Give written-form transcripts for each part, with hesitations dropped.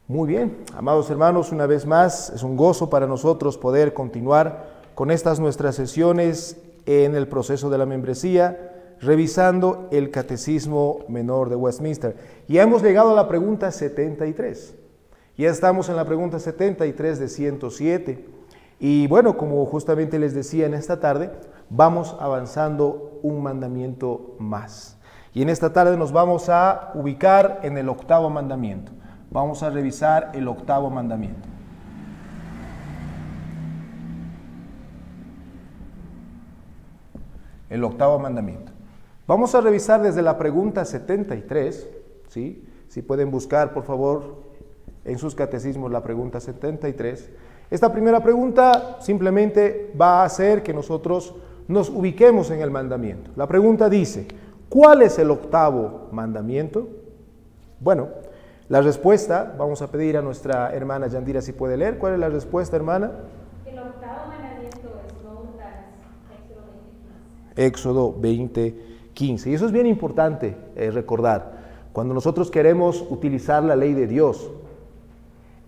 Muy bien, amados hermanos, una vez más es un gozo para nosotros poder continuar con estas nuestras sesiones en el proceso de la membresía, revisando el Catecismo Menor de Westminster. Ya hemos llegado a la pregunta 73. Ya estamos en la pregunta 73 de 107. Y bueno, como justamente les decía en esta tarde, vamos avanzando un mandamiento más. Y en esta tarde nos vamos a ubicar en el octavo mandamiento. Vamos a revisar el octavo mandamiento. El octavo mandamiento. Vamos a revisar desde la pregunta 73, ¿sí? Si pueden buscar, por favor, en sus catecismos la pregunta 73. Esta primera pregunta simplemente va a hacer que nosotros nos ubiquemos en el mandamiento. La pregunta dice, ¿cuál es el octavo mandamiento? Bueno, la respuesta, vamos a pedir a nuestra hermana Yandira si puede leer. ¿Cuál es la respuesta, hermana? El octavo mandamiento es no hurtarás, Éxodo 20:15. Y eso es bien importante recordar. Cuando nosotros queremos utilizar la ley de Dios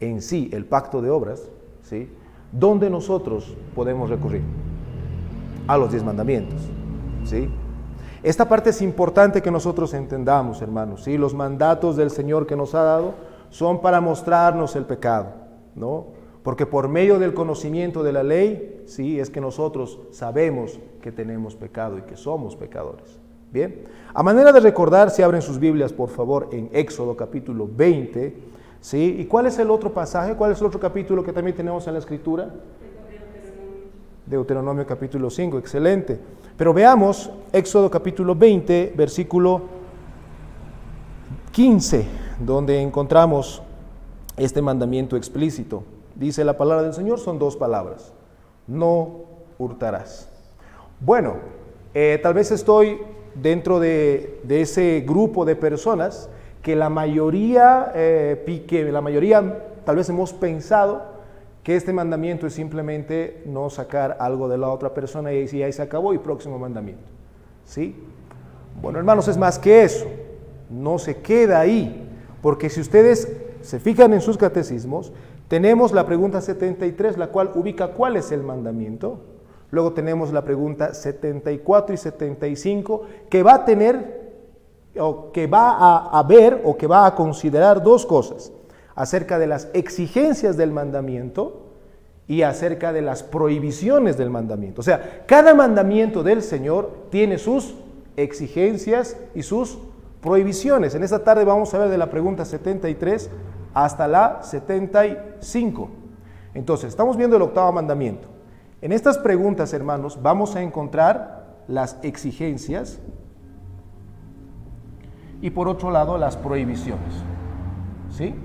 en sí, el pacto de obras, ¿sí? ¿Dónde nosotros podemos recurrir? A los 10 mandamientos, ¿sí? Esta parte es importante que nosotros entendamos, hermanos, ¿sí? Los mandatos del Señor que nos ha dado son para mostrarnos el pecado, ¿no? Porque por medio del conocimiento de la ley, ¿sí? Es que nosotros sabemos que tenemos pecado y que somos pecadores. Bien, a manera de recordar, si abren sus Biblias, por favor, en Éxodo capítulo 20, ¿sí? ¿Y cuál es el otro pasaje? ¿Cuál es el otro capítulo que también tenemos en la Escritura? Deuteronomio capítulo 5, excelente. Pero veamos Éxodo capítulo 20, versículo 15, donde encontramos este mandamiento explícito. Dice la palabra del Señor, son 2 palabras. No hurtarás. Bueno, tal vez estoy dentro de ese grupo de personas que la mayoría tal vez hemos pensado que este mandamiento es simplemente no sacar algo de la otra persona y ahí se acabó y próximo mandamiento. ¿Sí? Bueno, hermanos, es más que eso. No se queda ahí, porque si ustedes se fijan en sus catecismos, tenemos la pregunta 73, la cual ubica cuál es el mandamiento. Luego tenemos la pregunta 74 y 75, que va a tener, o que va a ver, o que va a considerar 2 cosas. Acerca de las exigencias del mandamiento y acerca de las prohibiciones del mandamiento. O sea, cada mandamiento del Señor tiene sus exigencias y sus prohibiciones. En esta tarde vamos a ver de la pregunta 73 hasta la 75. Entonces, estamos viendo el octavo mandamiento. En estas preguntas, hermanos, vamos a encontrar las exigencias y por otro lado las prohibiciones. ¿Sí?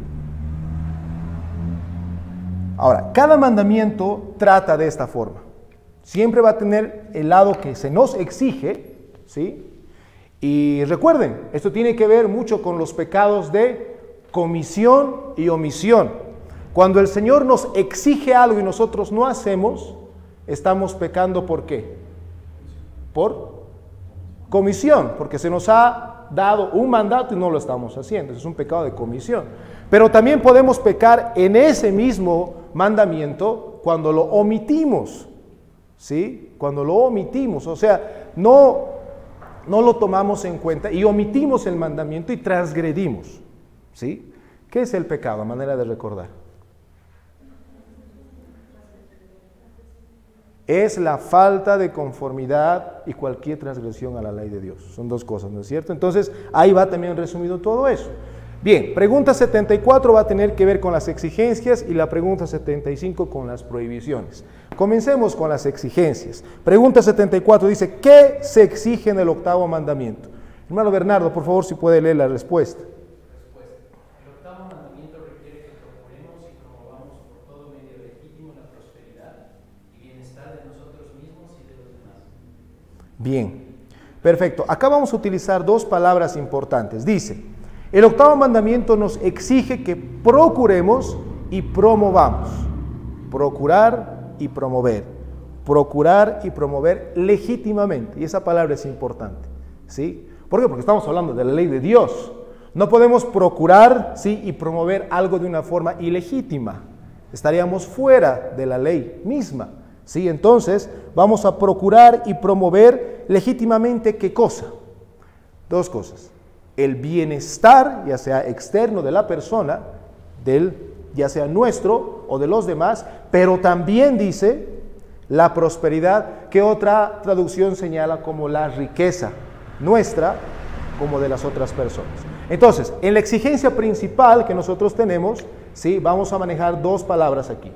Ahora, cada mandamiento trata de esta forma. Siempre va a tener el lado que se nos exige, ¿sí? Y recuerden, esto tiene que ver mucho con los pecados de comisión y omisión. Cuando el Señor nos exige algo y nosotros no hacemos, estamos pecando ¿por qué? Por comisión, porque se nos ha dado un mandato y no lo estamos haciendo. Eso es un pecado de comisión. Pero también podemos pecar en ese mismo mandamiento cuando lo omitimos, ¿sí? Cuando lo omitimos, o sea, no lo tomamos en cuenta y omitimos el mandamiento y transgredimos, ¿sí? ¿Qué es el pecado? A manera de recordar. Es la falta de conformidad y cualquier transgresión a la ley de Dios. Son 2 cosas, ¿no es cierto? Entonces, ahí va también resumido todo eso. Bien, pregunta 74 va a tener que ver con las exigencias y la pregunta 75 con las prohibiciones. Comencemos con las exigencias. Pregunta 74 dice, ¿qué se exige en el octavo mandamiento? Hermano Bernardo, por favor, si puede leer la respuesta. El octavo mandamiento requiere que procuremos y promovamos por todo medio legítimo la prosperidad y bienestar de nosotros mismos y de los demás. Bien, perfecto. Acá vamos a utilizar 2 palabras importantes. Dice, el octavo mandamiento nos exige que procuremos y promovamos. Procurar y promover. Procurar y promover legítimamente. Y esa palabra es importante, ¿sí? ¿Por qué? Porque estamos hablando de la ley de Dios. No podemos procurar, ¿sí?, y promover algo de una forma ilegítima. Estaríamos fuera de la ley misma, ¿sí? Entonces, vamos a procurar y promover legítimamente, ¿qué cosa? Dos cosas. El bienestar, ya sea externo de la persona, ya sea nuestro o de los demás, pero también dice la prosperidad, que otra traducción señala como la riqueza nuestra como de las otras personas. Entonces, en la exigencia principal que nosotros tenemos, ¿sí?, vamos a manejar dos palabras aquí.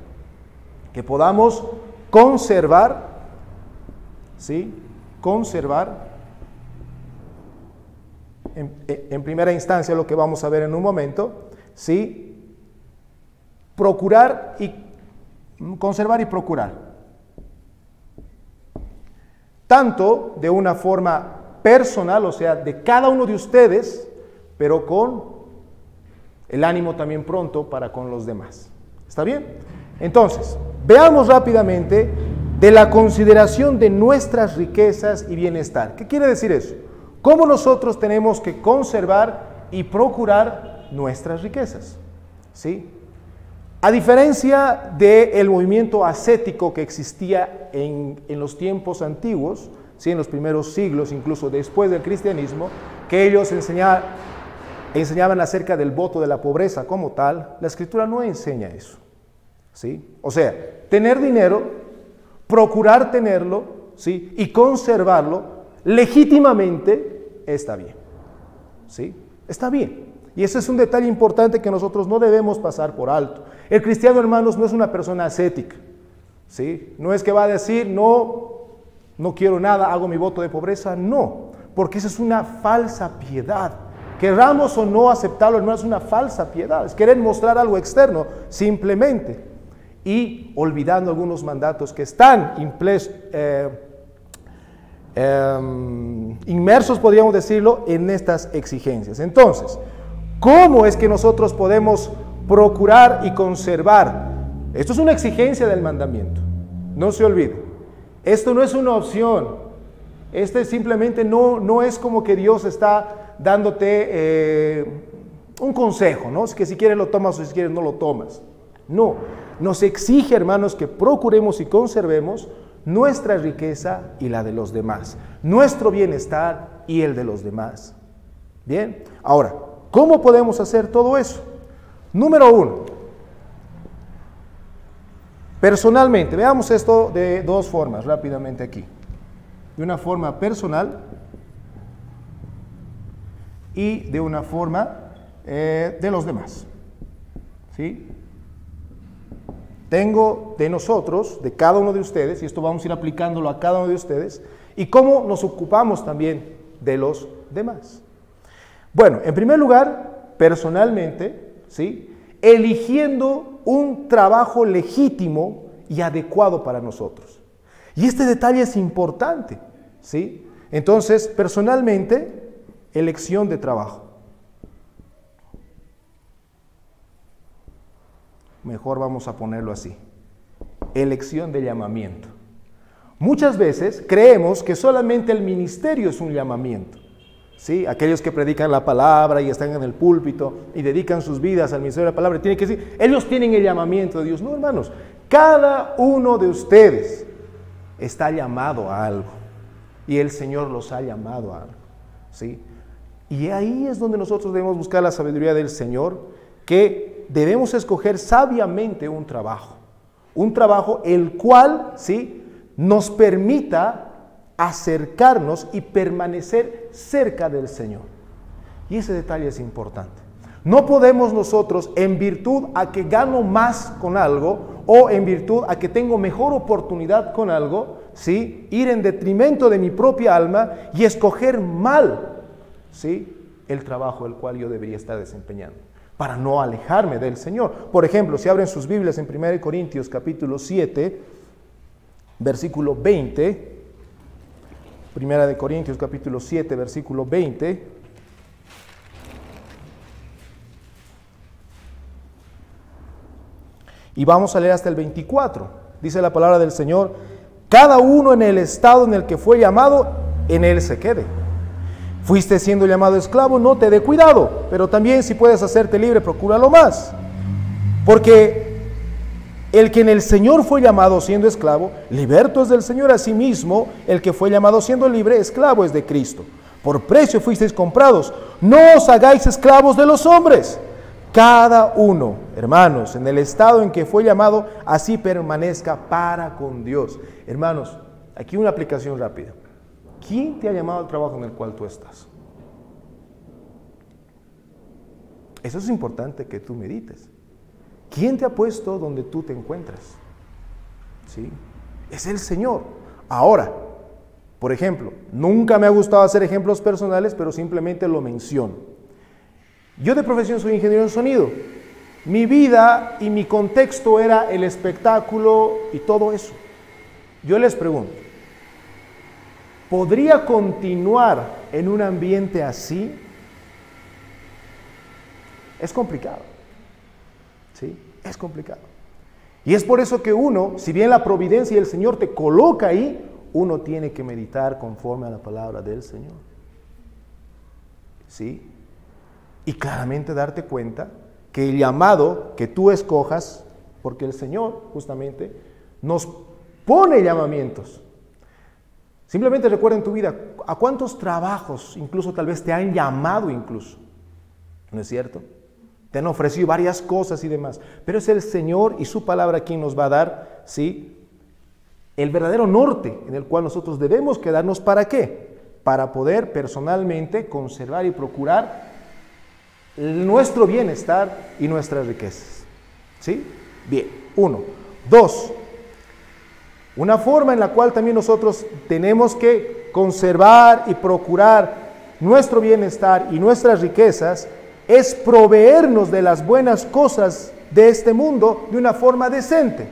Que podamos conservar, ¿sí?, conservar, en primera instancia lo que vamos a ver en un momento, ¿sí?, procurar y conservar y procurar. Tanto de una forma personal, o sea, de cada uno de ustedes, pero con el ánimo también pronto para con los demás. ¿Está bien? Entonces, veamos rápidamente de la consideración de nuestras riquezas y bienestar. ¿Qué quiere decir eso? ¿Cómo nosotros tenemos que conservar y procurar nuestras riquezas? ¿Sí? A diferencia del movimiento ascético que existía en los tiempos antiguos, ¿sí?, en los primeros siglos, incluso después del cristianismo, que ellos enseñaban acerca del voto de la pobreza como tal, la Escritura no enseña eso, ¿sí? O sea, tener dinero, procurar tenerlo, ¿sí?, y conservarlo legítimamente está bien, ¿sí? Está bien. Y ese es un detalle importante que nosotros no debemos pasar por alto. El cristiano, hermanos, no es una persona ascética, ¿sí? No es que va a decir, no quiero nada, hago mi voto de pobreza. No, porque esa es una falsa piedad. Queramos o no aceptarlo, hermanos, es una falsa piedad. Es querer mostrar algo externo, simplemente. Y olvidando algunos mandatos que están inmersos, podríamos decirlo, en estas exigencias. Entonces, ¿cómo es que nosotros podemos procurar y conservar? Esto es una exigencia del mandamiento. No se olvide. Esto no es una opción. Este simplemente no es como que Dios está dándote un consejo, ¿no? Que si quieres lo tomas o si quieres no lo tomas. No. Nos exige, hermanos, que procuremos y conservemos nuestra riqueza y la de los demás. Nuestro bienestar y el de los demás. Bien. Ahora, ¿cómo podemos hacer todo eso? Número uno, personalmente, veamos esto de dos formas rápidamente aquí. De una forma personal y de una forma de los demás. ¿Sí? Tengo de nosotros, de cada uno de ustedes, y esto vamos a ir aplicándolo a cada uno de ustedes, y cómo nos ocupamos también de los demás. Bueno, en primer lugar, personalmente, ¿sí?, eligiendo un trabajo legítimo y adecuado para nosotros. Y este detalle es importante, ¿sí? Entonces, personalmente, elección de trabajo. Mejor vamos a ponerlo así. Elección de llamamiento. Muchas veces creemos que solamente el ministerio es un llamamiento. ¿Sí? Aquellos que predican la palabra y están en el púlpito y dedican sus vidas al ministerio de la palabra, tienen que decir, ellos tienen el llamamiento de Dios. No, hermanos, cada uno de ustedes está llamado a algo y el Señor los ha llamado a algo. ¿Sí? Y ahí es donde nosotros debemos buscar la sabiduría del Señor, que debemos escoger sabiamente un trabajo el cual, ¿sí?, nos permita acercarnos y permanecer cerca del Señor. Y ese detalle es importante. No podemos nosotros, en virtud a que gano más con algo o en virtud a que tengo mejor oportunidad con algo, ¿sí?, ir en detrimento de mi propia alma y escoger mal, ¿sí?, el trabajo el cual yo debería estar desempeñando, para no alejarme del Señor. Por ejemplo, si abren sus Biblias en 1 Corintios capítulo 7, versículo 20, 1 Corintios capítulo 7, versículo 20, y vamos a leer hasta el 24. Dice la palabra del Señor: cada uno en el estado en el que fue llamado, en él se quede. Fuiste siendo llamado esclavo, no te dé cuidado, pero también si puedes hacerte libre, procúralo más. Porque el que en el Señor fue llamado siendo esclavo, liberto es del Señor. Asimismo, el que fue llamado siendo libre, esclavo es de Cristo. Por precio fuisteis comprados, no os hagáis esclavos de los hombres. Cada uno, hermanos, en el estado en que fue llamado, así permanezca para con Dios. Hermanos, aquí una aplicación rápida. ¿Quién te ha llamado al trabajo en el cual tú estás? Eso es importante que tú medites. ¿Quién te ha puesto donde tú te encuentras? ¿Sí? Es el Señor. Ahora, por ejemplo, nunca me ha gustado hacer ejemplos personales, pero simplemente lo menciono. Yo de profesión soy ingeniero en sonido. Mi vida y mi contexto era el espectáculo y todo eso. Yo les pregunto, ¿podría continuar en un ambiente así? Es complicado. ¿Sí? Es complicado. Y es por eso que uno, si bien la providencia y el Señor te coloca ahí, uno tiene que meditar conforme a la palabra del Señor. ¿Sí? Y claramente darte cuenta que el llamado que tú escojas, porque el Señor justamente nos pone llamamientos. Simplemente recuerda en tu vida, ¿a cuántos trabajos incluso tal vez te han llamado incluso? ¿No es cierto? Te han ofrecido varias cosas y demás, pero es el Señor y su palabra quien nos va a dar, ¿sí?, el verdadero norte en el cual nosotros debemos quedarnos. ¿Para qué? Para poder personalmente conservar y procurar nuestro bienestar y nuestras riquezas. ¿Sí? Bien, 1. 2. Una forma en la cual también nosotros tenemos que conservar y procurar nuestro bienestar y nuestras riquezas es proveernos de las buenas cosas de este mundo de una forma decente.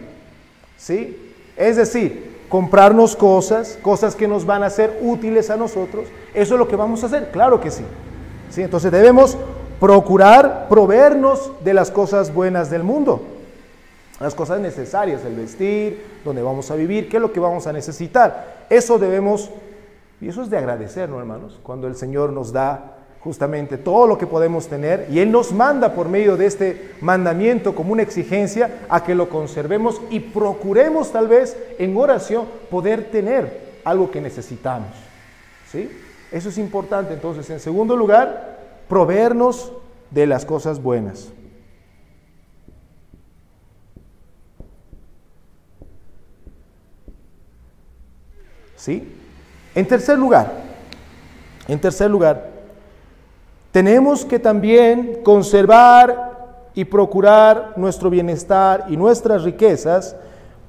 ¿Sí? Es decir, comprarnos cosas que nos van a ser útiles a nosotros. ¿Eso es lo que vamos a hacer? Claro que sí. ¿Sí? Entonces debemos procurar proveernos de las cosas buenas del mundo, las cosas necesarias, el vestir, donde vamos a vivir, qué es lo que vamos a necesitar. Eso debemos, y eso es de agradecer, ¿no, hermanos? Cuando el Señor nos da justamente todo lo que podemos tener y Él nos manda por medio de este mandamiento como una exigencia a que lo conservemos y procuremos tal vez en oración poder tener algo que necesitamos. ¿Sí? Eso es importante. Entonces, en segundo lugar, proveernos de las cosas buenas. ¿Sí? En tercer lugar, tenemos que también conservar y procurar nuestro bienestar y nuestras riquezas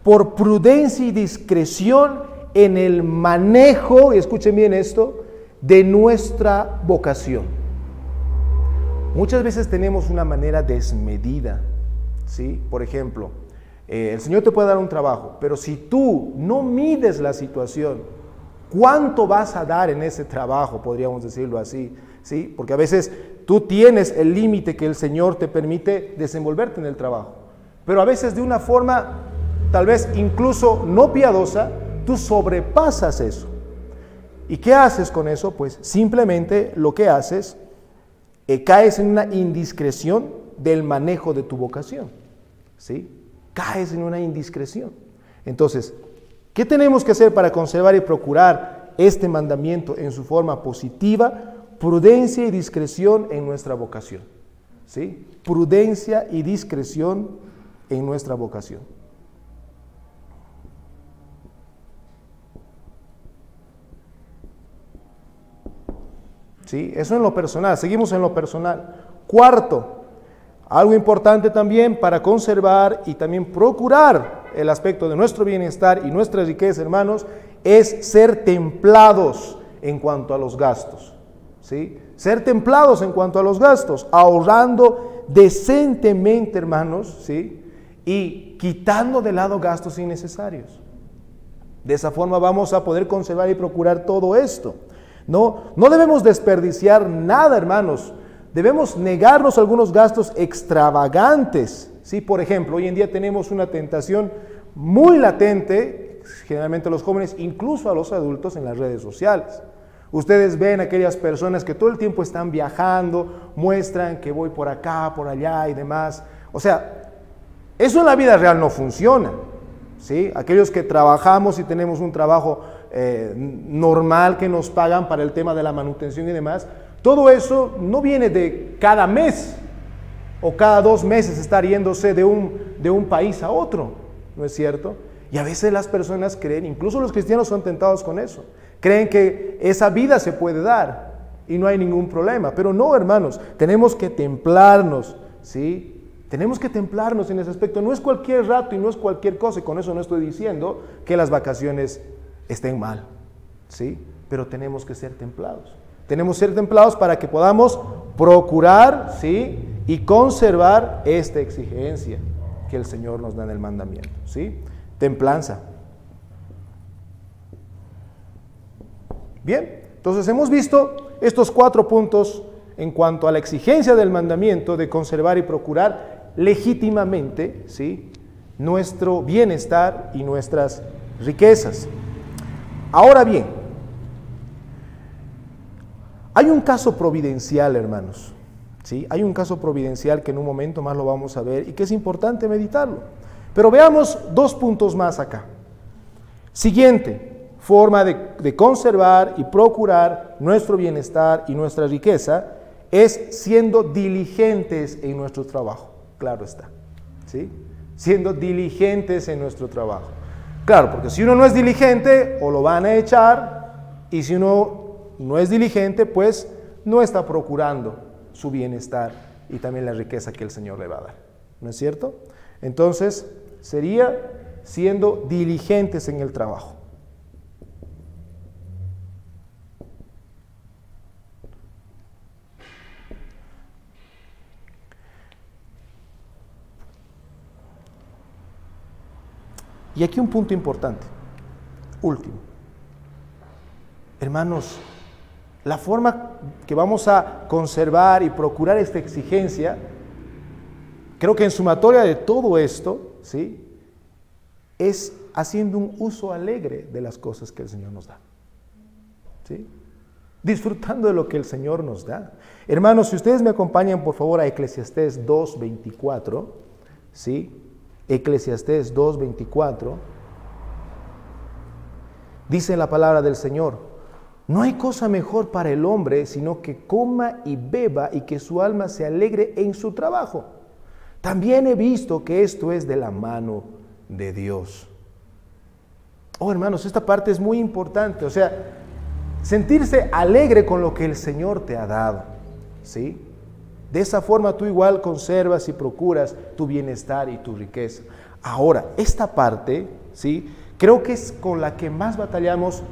por prudencia y discreción en el manejo, y escuchen bien esto, de nuestra vocación. Muchas veces tenemos una manera desmedida, ¿sí? Por ejemplo, el Señor te puede dar un trabajo, pero si tú no mides la situación, ¿cuánto vas a dar en ese trabajo? Podríamos decirlo así, ¿sí? Porque a veces tú tienes el límite que el Señor te permite desenvolverte en el trabajo, pero a veces de una forma tal vez incluso no piadosa, tú sobrepasas eso. ¿Y qué haces con eso? Pues simplemente lo que haces, caes en una indiscreción del manejo de tu vocación, ¿sí? Caes en una indiscreción. Entonces, ¿qué tenemos que hacer para conservar y procurar este mandamiento en su forma positiva? Prudencia y discreción en nuestra vocación. ¿Sí? Prudencia y discreción en nuestra vocación. ¿Sí? Eso en lo personal. Seguimos en lo personal. Cuarto, algo importante también para conservar y también procurar el aspecto de nuestro bienestar y nuestra riqueza, hermanos, es ser templados en cuanto a los gastos. ¿Sí? Ser templados en cuanto a los gastos, ahorrando decentemente, hermanos, ¿sí? Y quitando de lado gastos innecesarios. De esa forma vamos a poder conservar y procurar todo esto. No debemos desperdiciar nada, hermanos. Debemos negarnos algunos gastos extravagantes. ¿Sí? Por ejemplo, hoy en día tenemos una tentación muy latente, generalmente a los jóvenes, incluso a los adultos, en las redes sociales. Ustedes ven aquellas personas que todo el tiempo están viajando, muestran que voy por acá, por allá y demás. O sea, eso en la vida real no funciona, ¿sí? Aquellos que trabajamos y tenemos un trabajo normal que nos pagan para el tema de la manutención y demás, todo eso no viene de cada mes o cada 2 meses estar yéndose de un país a otro, ¿no es cierto? Y a veces las personas creen, incluso los cristianos son tentados con eso, creen que esa vida se puede dar y no hay ningún problema, pero no, hermanos, tenemos que templarnos, ¿sí? Tenemos que templarnos en ese aspecto, no es cualquier rato y no es cualquier cosa, y con eso no estoy diciendo que las vacaciones estén mal, ¿sí? Pero tenemos que ser templados. Tenemos que ser templados para que podamos procurar, ¿sí? Y conservar esta exigencia que el Señor nos da en el mandamiento, ¿sí? Templanza. Bien, entonces hemos visto estos 4 puntos en cuanto a la exigencia del mandamiento de conservar y procurar legítimamente, ¿sí? Nuestro bienestar y nuestras riquezas. Ahora bien, hay un caso providencial, hermanos, ¿sí? Hay un caso providencial que en un momento más lo vamos a ver y que es importante meditarlo. Pero veamos 2 puntos más acá. Siguiente forma de conservar y procurar nuestro bienestar y nuestra riqueza es siendo diligentes en nuestro trabajo. Claro está, ¿sí? Siendo diligentes en nuestro trabajo. Claro, porque si uno no es diligente, o lo van a echar, y si uno no es diligente, pues no está procurando su bienestar y también la riqueza que el Señor le va a dar. ¿No es cierto? Entonces, sería siendo diligentes en el trabajo. Y aquí un punto importante, último. Hermanos, la forma que vamos a conservar y procurar esta exigencia, creo que en sumatoria de todo esto, ¿sí? Es haciendo un uso alegre de las cosas que el Señor nos da, ¿sí? Disfrutando de lo que el Señor nos da. Hermanos, si ustedes me acompañan, por favor, a Eclesiastés 2:24, ¿sí? Eclesiastés 2:24, dice la palabra del Señor: no hay cosa mejor para el hombre sino que coma y beba y que su alma se alegre en su trabajo. También he visto que esto es de la mano de Dios. Oh, hermanos, esta parte es muy importante, o sea, sentirse alegre con lo que el Señor te ha dado, ¿sí? De esa forma tú igual conservas y procuras tu bienestar y tu riqueza. Ahora, esta parte, ¿sí? Creo que es con la que más batallamos,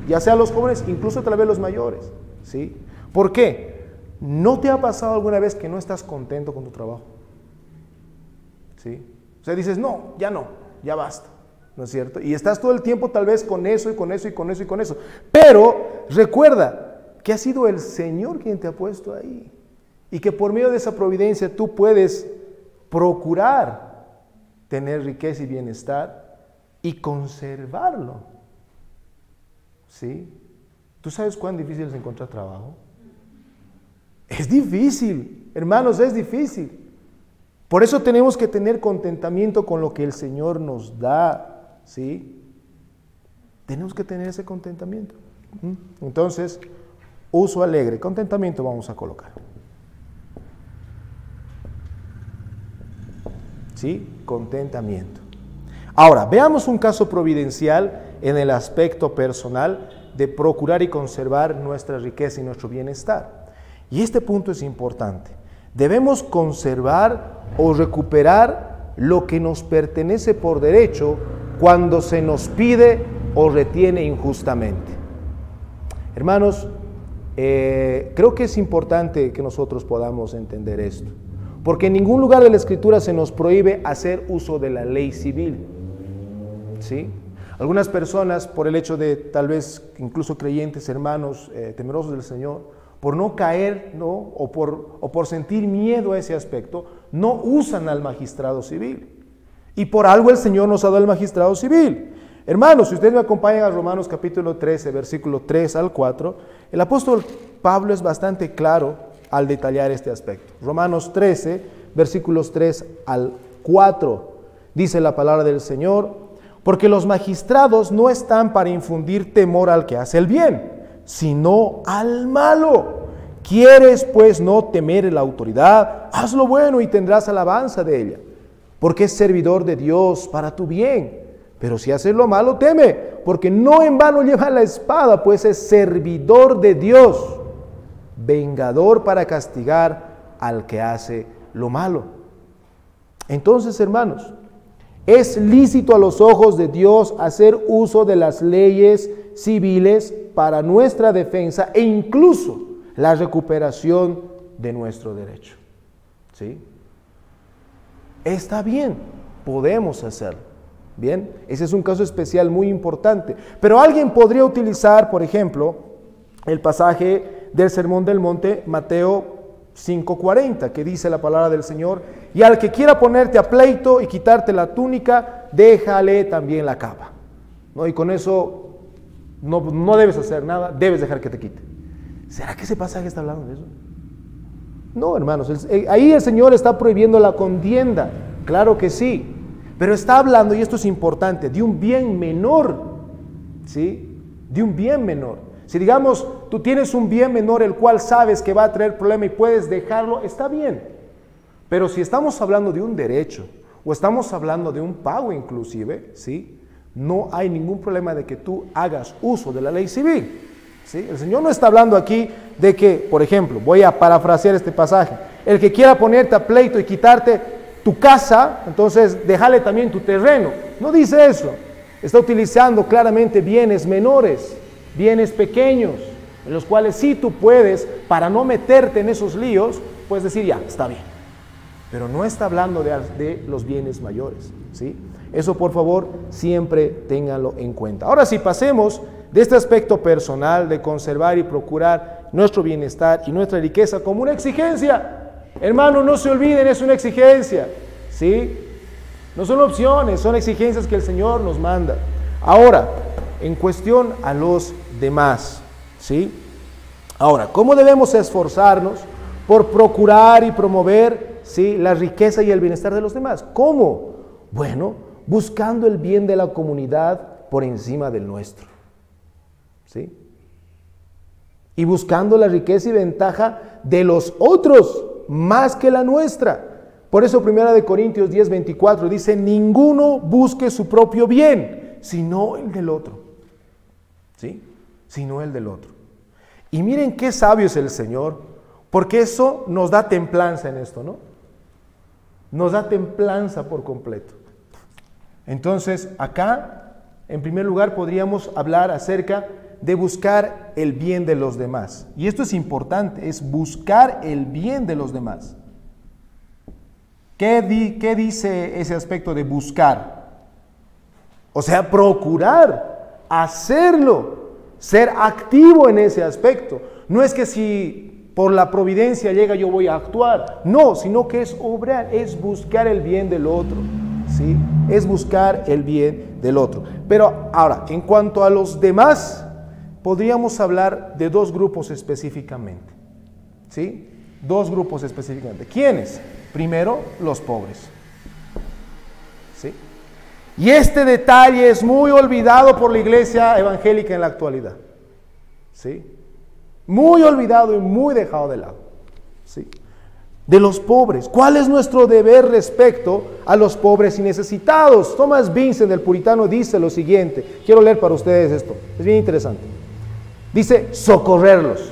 ya sea los jóvenes, incluso tal vez los mayores, ¿sí? ¿Por qué? ¿No te ha pasado alguna vez que no estás contento con tu trabajo? ¿Sí? O sea, dices, no, ya basta, ¿no es cierto? Y estás todo el tiempo tal vez con eso y con eso y con eso y con eso. Pero recuerda que ha sido el Señor quien te ha puesto ahí. Y que por medio de esa providencia tú puedes procurar tener riqueza y bienestar y conservarlo. ¿Sí? ¿Tú sabes cuán difícil es encontrar trabajo? Es difícil, hermanos, es difícil. Por eso tenemos que tener contentamiento con lo que el Señor nos da, ¿sí? Tenemos que tener ese contentamiento. Entonces, uso alegre, contentamiento vamos a colocar. ¿Sí? Contentamiento. Ahora, veamos un caso providencial en el aspecto personal de procurar y conservar nuestra riqueza y nuestro bienestar. Y este punto es importante. Debemos conservar o recuperar lo que nos pertenece por derecho cuando se nos pide o retiene injustamente. Hermanos, creo que es importante que nosotros podamos entender esto. Porque en ningún lugar de la Escritura se nos prohíbe hacer uso de la ley civil, ¿sí? Algunas personas, por el hecho de tal vez incluso creyentes, hermanos, temerosos del Señor, por no caer, ¿no? o por sentir miedo a ese aspecto, no usan al magistrado civil. Y por algo el Señor nos ha dado el magistrado civil. Hermanos, si ustedes me acompañan a Romanos capítulo 13, versículo 3 al 4, el apóstol Pablo es bastante claro al detallar este aspecto. Romanos 13, versículos 3 al 4, dice la palabra del Señor: porque los magistrados no están para infundir temor al que hace el bien, sino al malo. ¿Quieres pues no temer la autoridad? Haz lo bueno y tendrás alabanza de ella, porque es servidor de Dios para tu bien. Pero si haces lo malo, teme, porque no en vano lleva la espada, pues es servidor de Dios, vengador para castigar al que hace lo malo. Entonces, hermanos, es lícito a los ojos de Dios hacer uso de las leyes civiles para nuestra defensa e incluso la recuperación de nuestro derecho. ¿Sí? Está bien, podemos hacerlo. Bien, ese es un caso especial muy importante. Pero alguien podría utilizar, por ejemplo, el pasaje del Sermón del Monte, Mateo 5:40, que dice la palabra del Señor: y al que quiera ponerte a pleito y quitarte la túnica, déjale también la capa. ¿No? Y con eso no debes hacer nada, debes dejar que te quite. ¿Será que ese pasaje está hablando de eso? No, hermanos, ahí el Señor está prohibiendo la contienda, claro que sí, pero está hablando, y esto es importante, de un bien menor, ¿sí? De un bien menor. Si digamos, tú tienes un bien menor el cual sabes que va a traer problema y puedes dejarlo, está bien. Pero si estamos hablando de un derecho, o estamos hablando de un pago inclusive, ¿sí? No hay ningún problema de que tú hagas uso de la ley civil. ¿Sí? El Señor no está hablando aquí de que, por ejemplo, voy a parafrasear este pasaje: el que quiera ponerte a pleito y quitarte tu casa, entonces déjale también tu terreno. No dice eso. Está utilizando claramente bienes menores, bienes pequeños, en los cuales sí tú puedes, para no meterte en esos líos, puedes decir ya, está bien. Pero no está hablando de los bienes mayores, ¿sí? Eso, por favor, siempre ténganlo en cuenta. Ahora sí, pasemos de este aspecto personal de conservar y procurar nuestro bienestar y nuestra riqueza como una exigencia. Hermano, no se olviden, es una exigencia, ¿sí? No son opciones, son exigencias que el Señor nos manda. Ahora, en cuestión a los demás, ¿sí? Ahora, ¿cómo debemos esforzarnos por procurar y promover, ¿sí?, la riqueza y el bienestar de los demás? ¿Cómo? Bueno, buscando el bien de la comunidad por encima del nuestro, ¿sí? Y buscando la riqueza y ventaja de los otros más que la nuestra. Por eso 1 Corintios 10:24 dice: ninguno busque su propio bien, sino el del otro, ¿sí? Sino el del otro. Y miren qué sabio es el Señor, porque eso nos da templanza en esto, ¿no? Nos da templanza por completo. Entonces, acá, en primer lugar, podríamos hablar acerca de buscar el bien de los demás. Y esto es importante, es buscar el bien de los demás. ¿Qué dice ese aspecto de buscar? O sea, procurar, hacerlo, ser activo en ese aspecto. No es que si por la providencia llega yo voy a actuar, no, sino que es obrar, es buscar el bien del otro, ¿sí? Es buscar el bien del otro. Pero ahora, en cuanto a los demás, podríamos hablar de dos grupos específicamente, ¿sí? Dos grupos específicamente. ¿Quiénes? Primero, los pobres, ¿sí? Y este detalle es muy olvidado por la iglesia evangélica en la actualidad, ¿sí? Muy olvidado y muy dejado de lado, ¿sí? De los pobres. ¿Cuál es nuestro deber respecto a los pobres y necesitados? Thomas Vincent, el puritano, dice lo siguiente. Quiero leer para ustedes esto, es bien interesante. Dice: socorrerlos.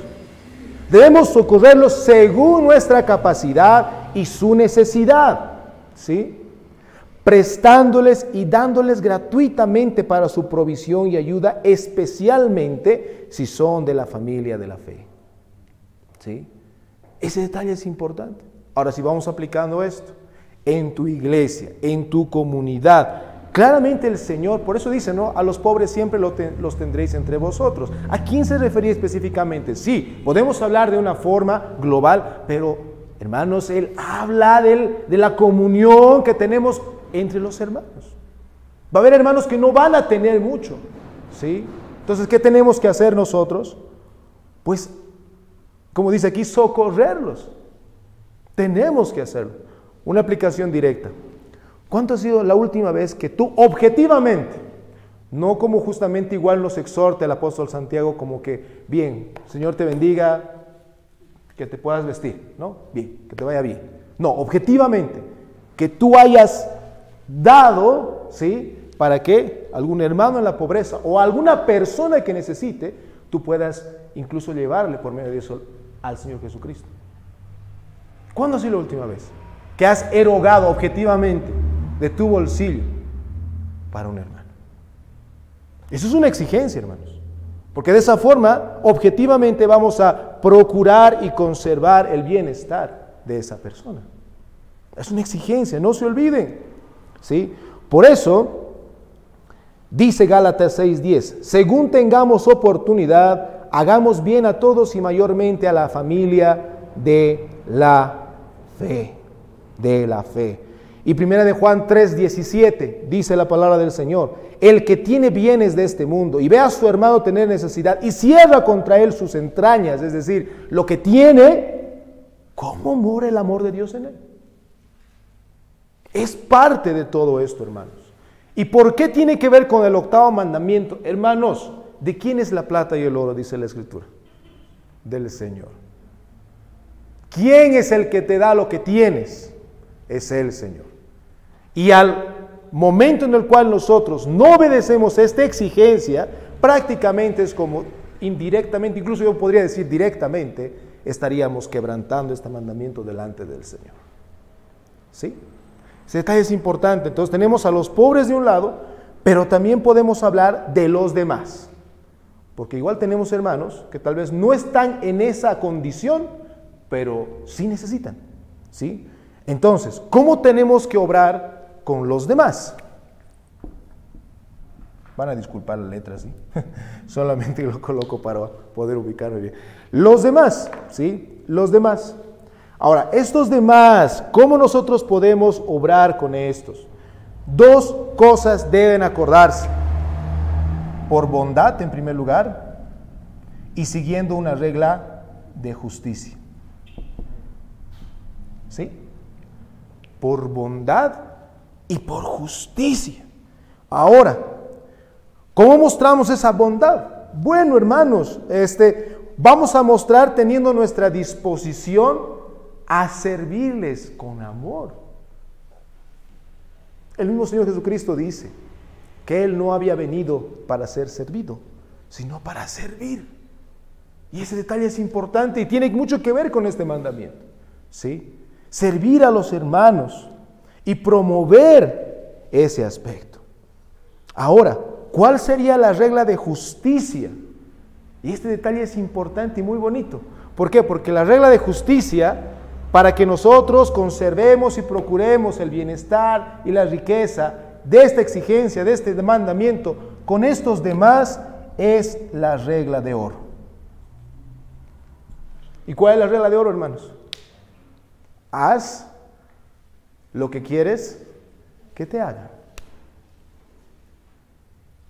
Debemos socorrerlos según nuestra capacidad y su necesidad, ¿sí? Prestándoles y dándoles gratuitamente para su provisión y ayuda, especialmente si son de la familia de la fe, ¿sí? Ese detalle es importante. Ahora, si vamos aplicando esto en tu iglesia, en tu comunidad, claramente el Señor, por eso dice, ¿no? A los pobres siempre los tendréis entre vosotros. ¿A quién se refería específicamente? Sí, podemos hablar de una forma global, pero, hermanos, Él habla de la comunión que tenemos entre los hermanos, Va a haber hermanos que no van a tener mucho, ¿sí? Entonces, ¿qué tenemos que hacer nosotros? Pues, como dice aquí, socorrerlos. Tenemos que hacerlo. Una aplicación directa. ¿Cuánto ha sido la última vez que tú, objetivamente, no como justamente igual nos exhorta el apóstol Santiago, como que, bien, Señor te bendiga, que te puedas vestir, ¿no? Bien, que te vaya bien. No, objetivamente, que tú hayas dado, ¿sí? Para que algún hermano en la pobreza o alguna persona que necesite, tú puedas incluso llevarle por medio de eso al Señor Jesucristo. ¿Cuándo ha sido la última vez que has erogado objetivamente de tu bolsillo para un hermano? Eso es una exigencia, hermanos, porque de esa forma, objetivamente vamos a procurar y conservar el bienestar de esa persona. Es una exigencia, no se olviden, ¿sí? Por eso, dice Gálatas 6:10, según tengamos oportunidad, hagamos bien a todos y mayormente a la familia de la fe, de la fe. Y primera de Juan 3:17 dice la palabra del Señor, el que tiene bienes de este mundo y ve a su hermano tener necesidad y cierra contra él sus entrañas, es decir, lo que tiene, ¿cómo mora el amor de Dios en él? Es parte de todo esto, hermanos. ¿Y por qué tiene que ver con el octavo mandamiento? Hermanos, ¿de quién es la plata y el oro? Dice la Escritura. Del Señor. ¿Quién es el que te da lo que tienes? Es el Señor. Y al momento en el cual nosotros no obedecemos esta exigencia, prácticamente es como indirectamente, incluso yo podría decir directamente, estaríamos quebrantando este mandamiento delante del Señor. ¿Sí? Ese detalle es importante. Entonces tenemos a los pobres de un lado, pero también podemos hablar de los demás. Porque igual tenemos hermanos que tal vez no están en esa condición, pero sí necesitan. ¿Sí? Entonces, ¿cómo tenemos que obrar con los demás? Van a disculpar la letra, ¿sí? Solamente lo coloco para poder ubicarme bien. Los demás, ¿sí? Los demás. Ahora, estos demás, ¿cómo nosotros podemos obrar con estos? Dos cosas deben acordarse. Por bondad, en primer lugar, y siguiendo una regla de justicia. ¿Sí? Por bondad y por justicia. Ahora, ¿cómo mostramos esa bondad? Bueno, hermanos, vamos a mostrar teniendo nuestra disposición a servirles con amor. El mismo Señor Jesucristo dice que Él no había venido para ser servido, sino para servir. Y ese detalle es importante y tiene mucho que ver con este mandamiento. ¿Sí? Servir a los hermanos y promover ese aspecto. Ahora, ¿cuál sería la regla de justicia? Y este detalle es importante y muy bonito. ¿Por qué? Porque la regla de justicia, para que nosotros conservemos y procuremos el bienestar y la riqueza de esta exigencia, de este mandamiento, con estos demás, es la regla de oro. ¿Y cuál es la regla de oro, hermanos? Haz lo que quieres que te hagan.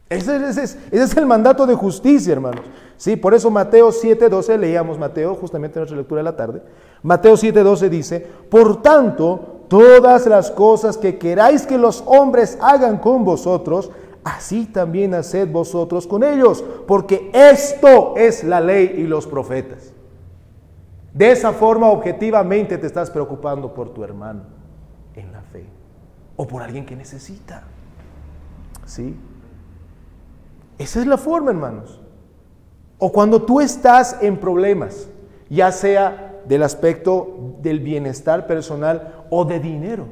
Ese es el mandato de justicia, hermanos. Sí, por eso Mateo 7:12, leíamos Mateo justamente en nuestra lectura de la tarde. Mateo 7:12 dice, por tanto, todas las cosas que queráis que los hombres hagan con vosotros, así también haced vosotros con ellos, porque esto es la ley y los profetas. De esa forma, objetivamente, te estás preocupando por tu hermano en la fe, o por alguien que necesita. ¿Sí? Esa es la forma, hermanos. O cuando tú estás en problemas, ya sea del aspecto del bienestar personal o de dinero,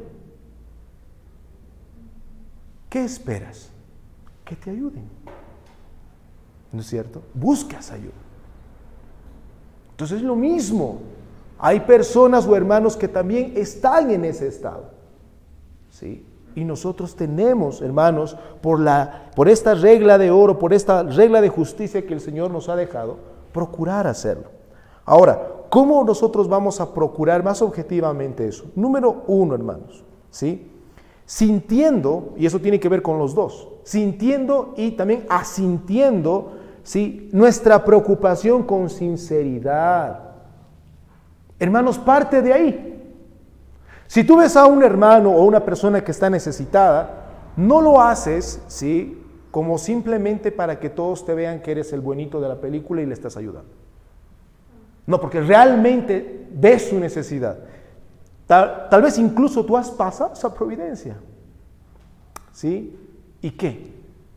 ¿qué esperas? Que te ayuden. ¿No es cierto? Buscas ayuda. Entonces es lo mismo. Hay personas o hermanos que también están en ese estado. ¿Sí? Y nosotros tenemos, hermanos, por esta regla de oro, por esta regla de justicia que el Señor nos ha dejado, procurar hacerlo. Ahora, ¿cómo nosotros vamos a procurar más objetivamente eso? Número uno, hermanos, ¿sí? sintiendo, y eso tiene que ver con los dos, sintiendo y también asintiendo, ¿sí?, nuestra preocupación con sinceridad. Hermanos, parte de ahí. Si tú ves a un hermano o una persona que está necesitada, no lo haces, ¿sí?, como simplemente para que todos te vean que eres el buenito de la película y le estás ayudando. No, porque realmente ves su necesidad. Tal vez incluso tú has pasado esa providencia. ¿Sí? ¿Y qué?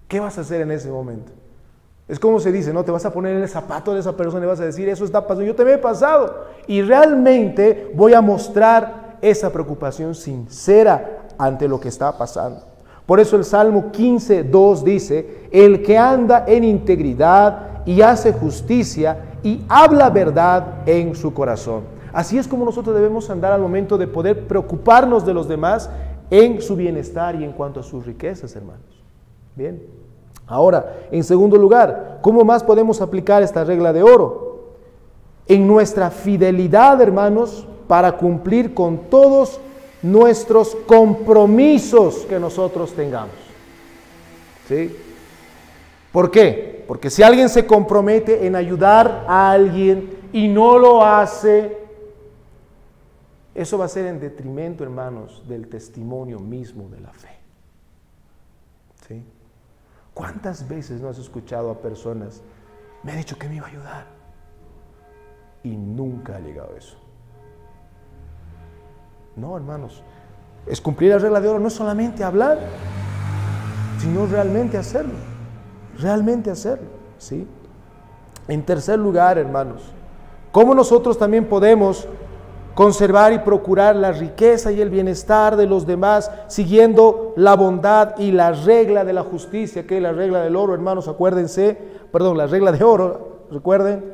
¿Qué vas a hacer en ese momento? Es como se dice, ¿no? Te vas a poner en el zapato de esa persona y vas a decir, eso está pasando, yo también he pasado. Y realmente voy a mostrar esa preocupación sincera ante lo que está pasando. Por eso el Salmo 15:2 dice, el que anda en integridad y hace justicia y habla verdad en su corazón. Así es como nosotros debemos andar al momento de poder preocuparnos de los demás en su bienestar y en cuanto a sus riquezas, hermanos. Bien. Ahora, en segundo lugar, ¿cómo más podemos aplicar esta regla de oro? En nuestra fidelidad, hermanos, para cumplir con todos nuestros compromisos que nosotros tengamos. ¿Sí? ¿Por qué? Porque si alguien se compromete en ayudar a alguien y no lo hace, eso va a ser en detrimento, hermanos, del testimonio mismo de la fe. ¿Sí? ¿Cuántas veces no has escuchado a personas, me ha dicho que me iba a ayudar? Y nunca ha llegado a eso. No, hermanos, es cumplir la regla de oro, no es solamente hablar, sino realmente hacerlo. Realmente hacerlo, ¿sí? En tercer lugar, hermanos, ¿cómo nosotros también podemos conservar y procurar la riqueza y el bienestar de los demás, siguiendo la bondad y la regla de la justicia, que es la regla del oro, hermanos, acuérdense, la regla de oro, recuerden,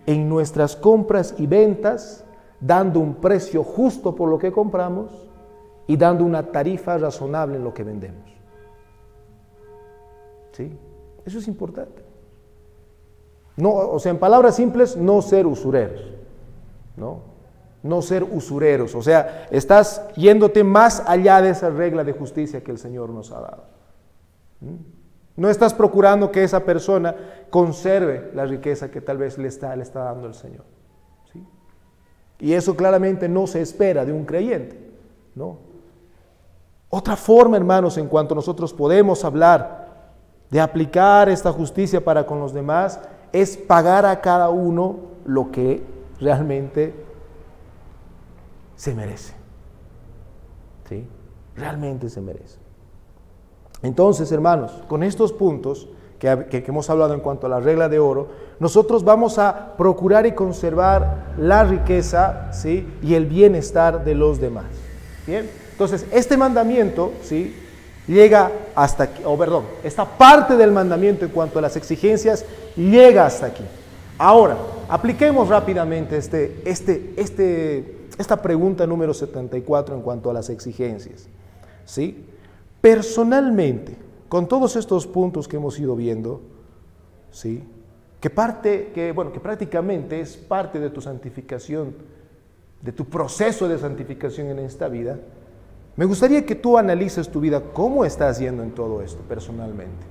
en nuestras compras y ventas, dando un precio justo por lo que compramos y dando una tarifa razonable en lo que vendemos. ¿Sí? Eso es importante. No, o sea, en palabras simples, no ser usureros, ¿no? No ser usureros, o sea, estás yéndote más allá de esa regla de justicia que el Señor nos ha dado. No estás procurando que esa persona conserve la riqueza que tal vez le está dando el Señor. ¿Sí? Y eso claramente no se espera de un creyente, ¿no? Otra forma, hermanos, en cuanto nosotros podemos hablar de aplicar esta justicia para con los demás, es pagar a cada uno lo que realmente se merece. ¿Sí? Realmente se merece. Entonces, hermanos, con estos puntos que hemos hablado en cuanto a la regla de oro, nosotros vamos a procurar y conservar la riqueza, ¿sí?, y el bienestar de los demás. Bien, entonces este mandamiento, ¿sí?, llega hasta aquí, esta parte del mandamiento en cuanto a las exigencias llega hasta aquí. Ahora, apliquemos rápidamente esta pregunta número 74 en cuanto a las exigencias. ¿Sí? Personalmente, con todos estos puntos que hemos ido viendo, ¿sí?, que prácticamente es parte de tu santificación, de tu proceso de santificación en esta vida, me gustaría que tú analices tu vida, cómo estás yendo en todo esto personalmente.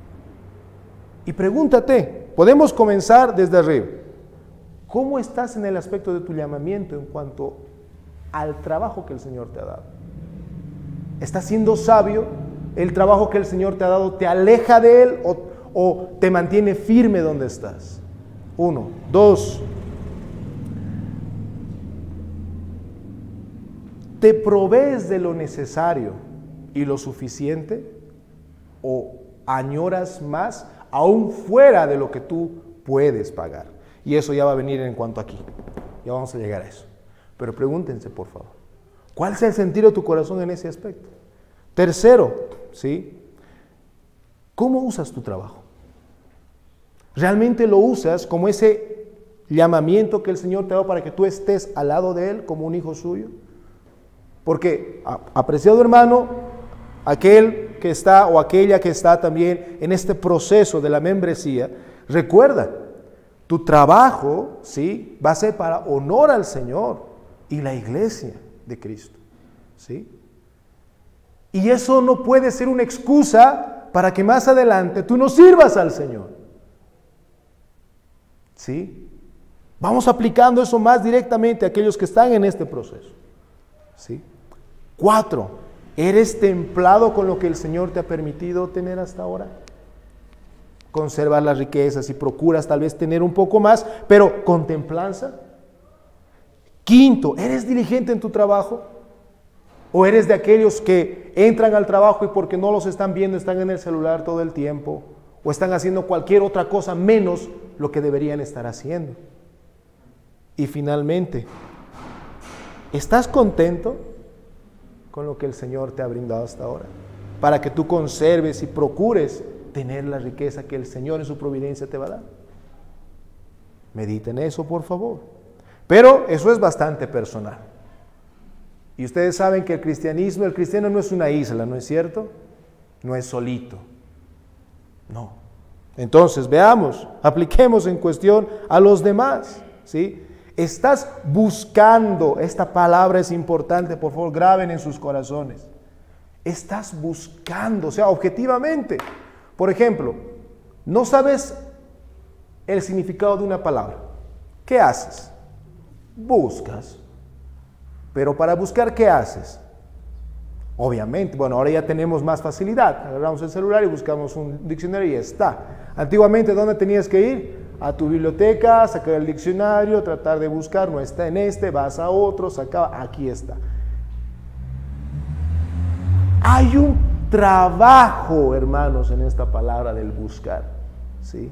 Y pregúntate, podemos comenzar desde arriba. ¿Cómo estás en el aspecto de tu llamamiento en cuanto al trabajo que el Señor te ha dado? ¿Estás siendo sabio? ¿El trabajo que el Señor te ha dado te aleja de Él o te mantiene firme donde estás? 1, 2. ¿Te provees de lo necesario y lo suficiente? ¿O añoras más aún fuera de lo que tú puedes pagar? Y eso ya va a venir en cuanto aquí. Ya vamos a llegar a eso. Pero pregúntense, por favor, ¿cuál es el sentido de tu corazón en ese aspecto? Tercero, ¿sí?, ¿cómo usas tu trabajo? ¿Realmente lo usas como ese llamamiento que el Señor te ha dado para que tú estés al lado de Él como un hijo suyo? Porque, apreciado hermano, aquel que está o aquella que está también en este proceso de la membresía, recuerda, tu trabajo, ¿sí?, va a ser para honor al Señor y la iglesia de Cristo, ¿sí? Y eso no puede ser una excusa para que más adelante tú no sirvas al Señor. ¿Sí? Vamos aplicando eso más directamente a aquellos que están en este proceso. ¿Sí? 4. ¿Eres templado con lo que el Señor te ha permitido tener hasta ahora? Conservas las riquezas y procuras tal vez tener un poco más, pero con templanza. 5. ¿Eres diligente en tu trabajo? ¿O eres de aquellos que entran al trabajo y porque no los están viendo están en el celular todo el tiempo? ¿O están haciendo cualquier otra cosa menos lo que deberían estar haciendo? Y finalmente, ¿estás contento con lo que el Señor te ha brindado hasta ahora? Para que tú conserves y procures tener la riqueza que el Señor en su providencia te va a dar. Medita en eso, por favor. Pero eso es bastante personal. Y ustedes saben que el cristiano no es una isla, ¿no es cierto? No es solito. No. Entonces, veamos, apliquemos en cuestión a los demás, ¿sí? Estás buscando, esta palabra es importante, por favor, graben en sus corazones. Estás buscando, o sea, objetivamente. Por ejemplo, no sabes el significado de una palabra. ¿Qué haces? Buscas. Pero para buscar, ¿qué haces? Obviamente, bueno, ahora ya tenemos más facilidad. Agarramos el celular y buscamos un diccionario y está. Antiguamente, ¿dónde tenías que ir? A tu biblioteca, sacar el diccionario, tratar de buscar, no está en este, vas a otro, saca, aquí está. Hay un trabajo, hermanos, en esta palabra del buscar, ¿sí?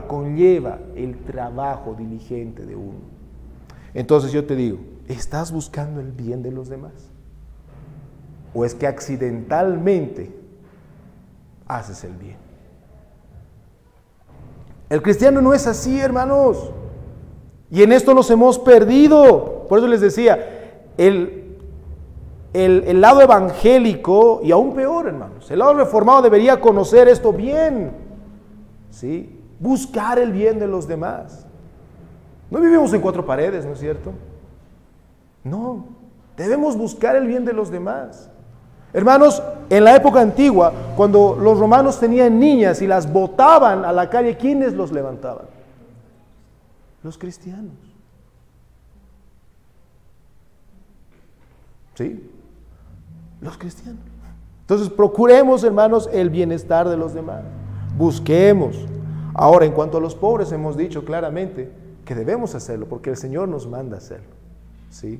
Conlleva el trabajo diligente de uno. Entonces yo te digo, ¿estás buscando el bien de los demás? ¿O es que accidentalmente haces el bien? El cristiano no es así, hermanos. Y en esto nos hemos perdido. Por eso les decía, el lado evangélico, y aún peor, hermanos, el lado reformado debería conocer esto bien, ¿sí? Buscar el bien de los demás. No vivimos en 4 paredes, ¿no es cierto? No, debemos buscar el bien de los demás. Hermanos, en la época antigua, cuando los romanos tenían niñas y las botaban a la calle, ¿quiénes los levantaban? Los cristianos. ¿Sí? Los cristianos. Entonces, procuremos, hermanos, el bienestar de los demás. Busquemos. Ahora, en cuanto a los pobres, hemos dicho claramente que debemos hacerlo, porque el Señor nos manda a hacerlo. ¿Sí?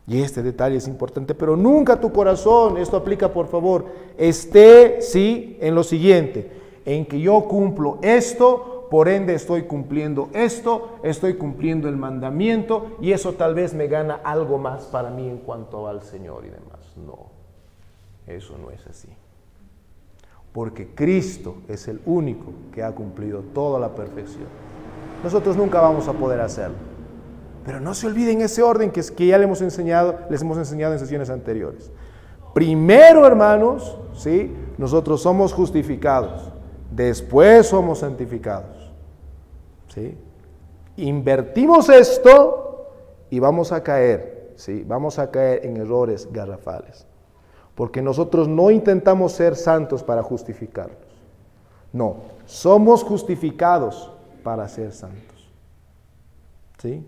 Y este detalle es importante, pero nunca tu corazón, esto aplica por favor, esté, sí, en lo siguiente, en que yo cumplo esto, por ende estoy cumpliendo esto, estoy cumpliendo el mandamiento y eso tal vez me gana algo más para mí en cuanto al Señor y demás. No, eso no es así. Porque Cristo es el único que ha cumplido toda la perfección. Nosotros nunca vamos a poder hacerlo. Pero no se olviden ese orden que ya les hemos enseñado en sesiones anteriores. Primero, hermanos, ¿sí? Nosotros somos justificados. Después somos santificados. ¿Sí? Invertimos esto y vamos a caer, ¿sí? Vamos a caer en errores garrafales. Porque nosotros no intentamos ser santos para justificarnos. No, somos justificados para ser santos. ¿Sí?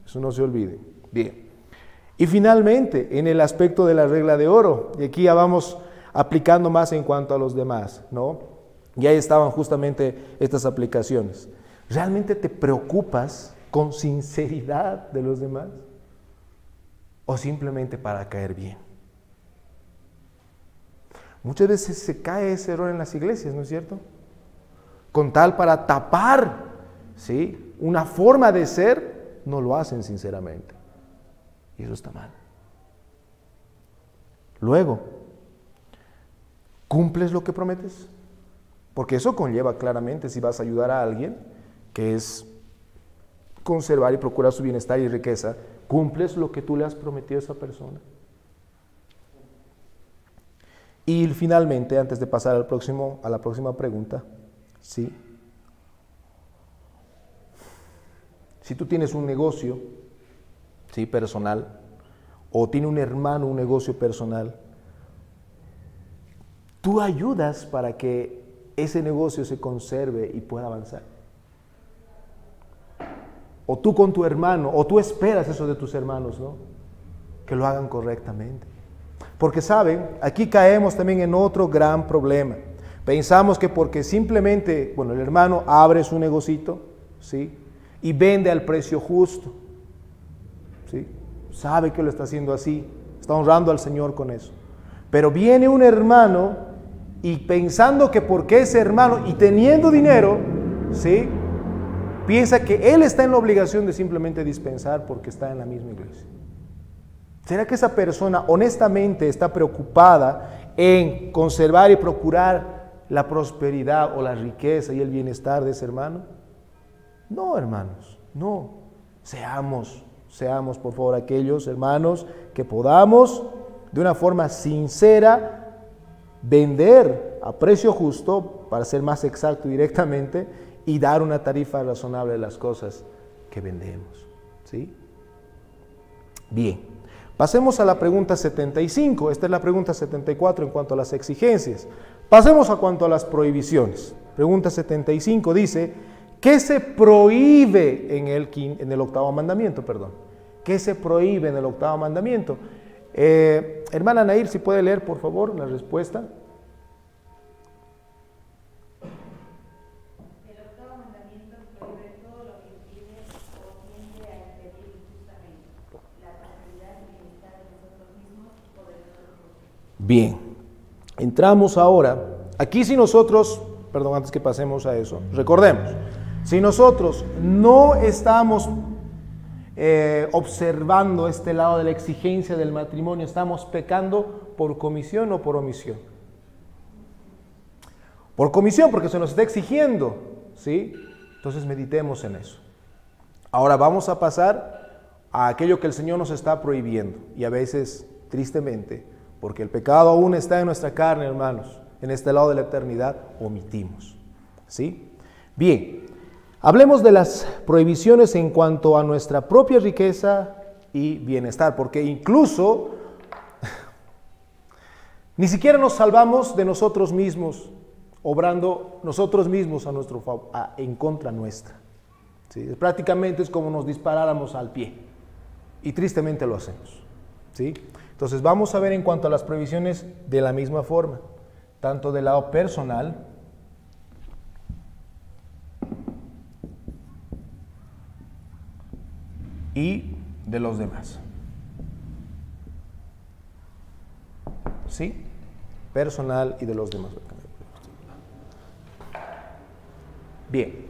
Eso no se olvide. Bien. Y finalmente, en el aspecto de la regla de oro, y aquí ya vamos aplicando más en cuanto a los demás, ¿no? Y ahí estaban justamente estas aplicaciones. ¿Realmente te preocupas con sinceridad de los demás? ¿O simplemente para caer bien? Muchas veces se cae ese error en las iglesias, ¿no es cierto? Con tal para tapar, ¿sí?, una forma de ser, no lo hacen sinceramente. Y eso está mal. Luego, ¿cumples lo que prometes? Porque eso conlleva claramente, si vas a ayudar a alguien, que es conservar y procurar su bienestar y riqueza, ¿cumples lo que tú le has prometido a esa persona? Y finalmente, antes de pasar a la próxima pregunta, ¿sí? Si tú tienes un negocio, ¿sí?, personal, o tiene un hermano un negocio personal, tú ayudas para que ese negocio se conserve y pueda avanzar. O tú con tu hermano, o tú esperas eso de tus hermanos, ¿no? Que lo hagan correctamente. Porque saben, aquí caemos también en otro gran problema. Pensamos que porque simplemente, bueno, el hermano abre su negocito, ¿sí? Y vende al precio justo, ¿sí? Sabe que lo está haciendo así, está honrando al Señor con eso. Pero viene un hermano y pensando que porque es hermano y teniendo dinero, ¿sí? Piensa que él está en la obligación de simplemente dispensar porque está en la misma iglesia. ¿Será que esa persona honestamente está preocupada en conservar y procurar la prosperidad o la riqueza y el bienestar de ese hermano? No, hermanos, no. Seamos por favor aquellos hermanos que podamos de una forma sincera vender a precio justo, para ser más exacto directamente, y dar una tarifa razonable de las cosas que vendemos, ¿sí? Bien, pasemos a la pregunta 75. Esta es la pregunta 74 en cuanto a las exigencias. Pasemos a cuanto a las prohibiciones. Pregunta 75 dice, ¿qué se prohíbe en el octavo mandamiento? ¿Qué se prohíbe en el octavo mandamiento? Hermana Nair, si puede leer por favor la respuesta. Bien, entramos ahora, aquí si nosotros, perdón, antes que pasemos a eso, recordemos, si nosotros no estamos observando este lado de la exigencia del matrimonio, estamos pecando por comisión o por omisión. Por comisión, porque se nos está exigiendo, ¿sí? Entonces meditemos en eso. Ahora vamos a pasar a aquello que el Señor nos está prohibiendo, y a veces, tristemente, porque el pecado aún está en nuestra carne, hermanos, en este lado de la eternidad, omitimos, ¿sí? Bien, hablemos de las prohibiciones en cuanto a nuestra propia riqueza y bienestar, porque incluso ni siquiera nos salvamos de nosotros mismos, obrando nosotros mismos a nuestro favor, en contra nuestra, ¿sí? Prácticamente es como nos disparáramos al pie, y tristemente lo hacemos, ¿sí? Entonces vamos a ver en cuanto a las prohibiciones de la misma forma, tanto del lado personal y de los demás. ¿Sí? Personal y de los demás. Bien.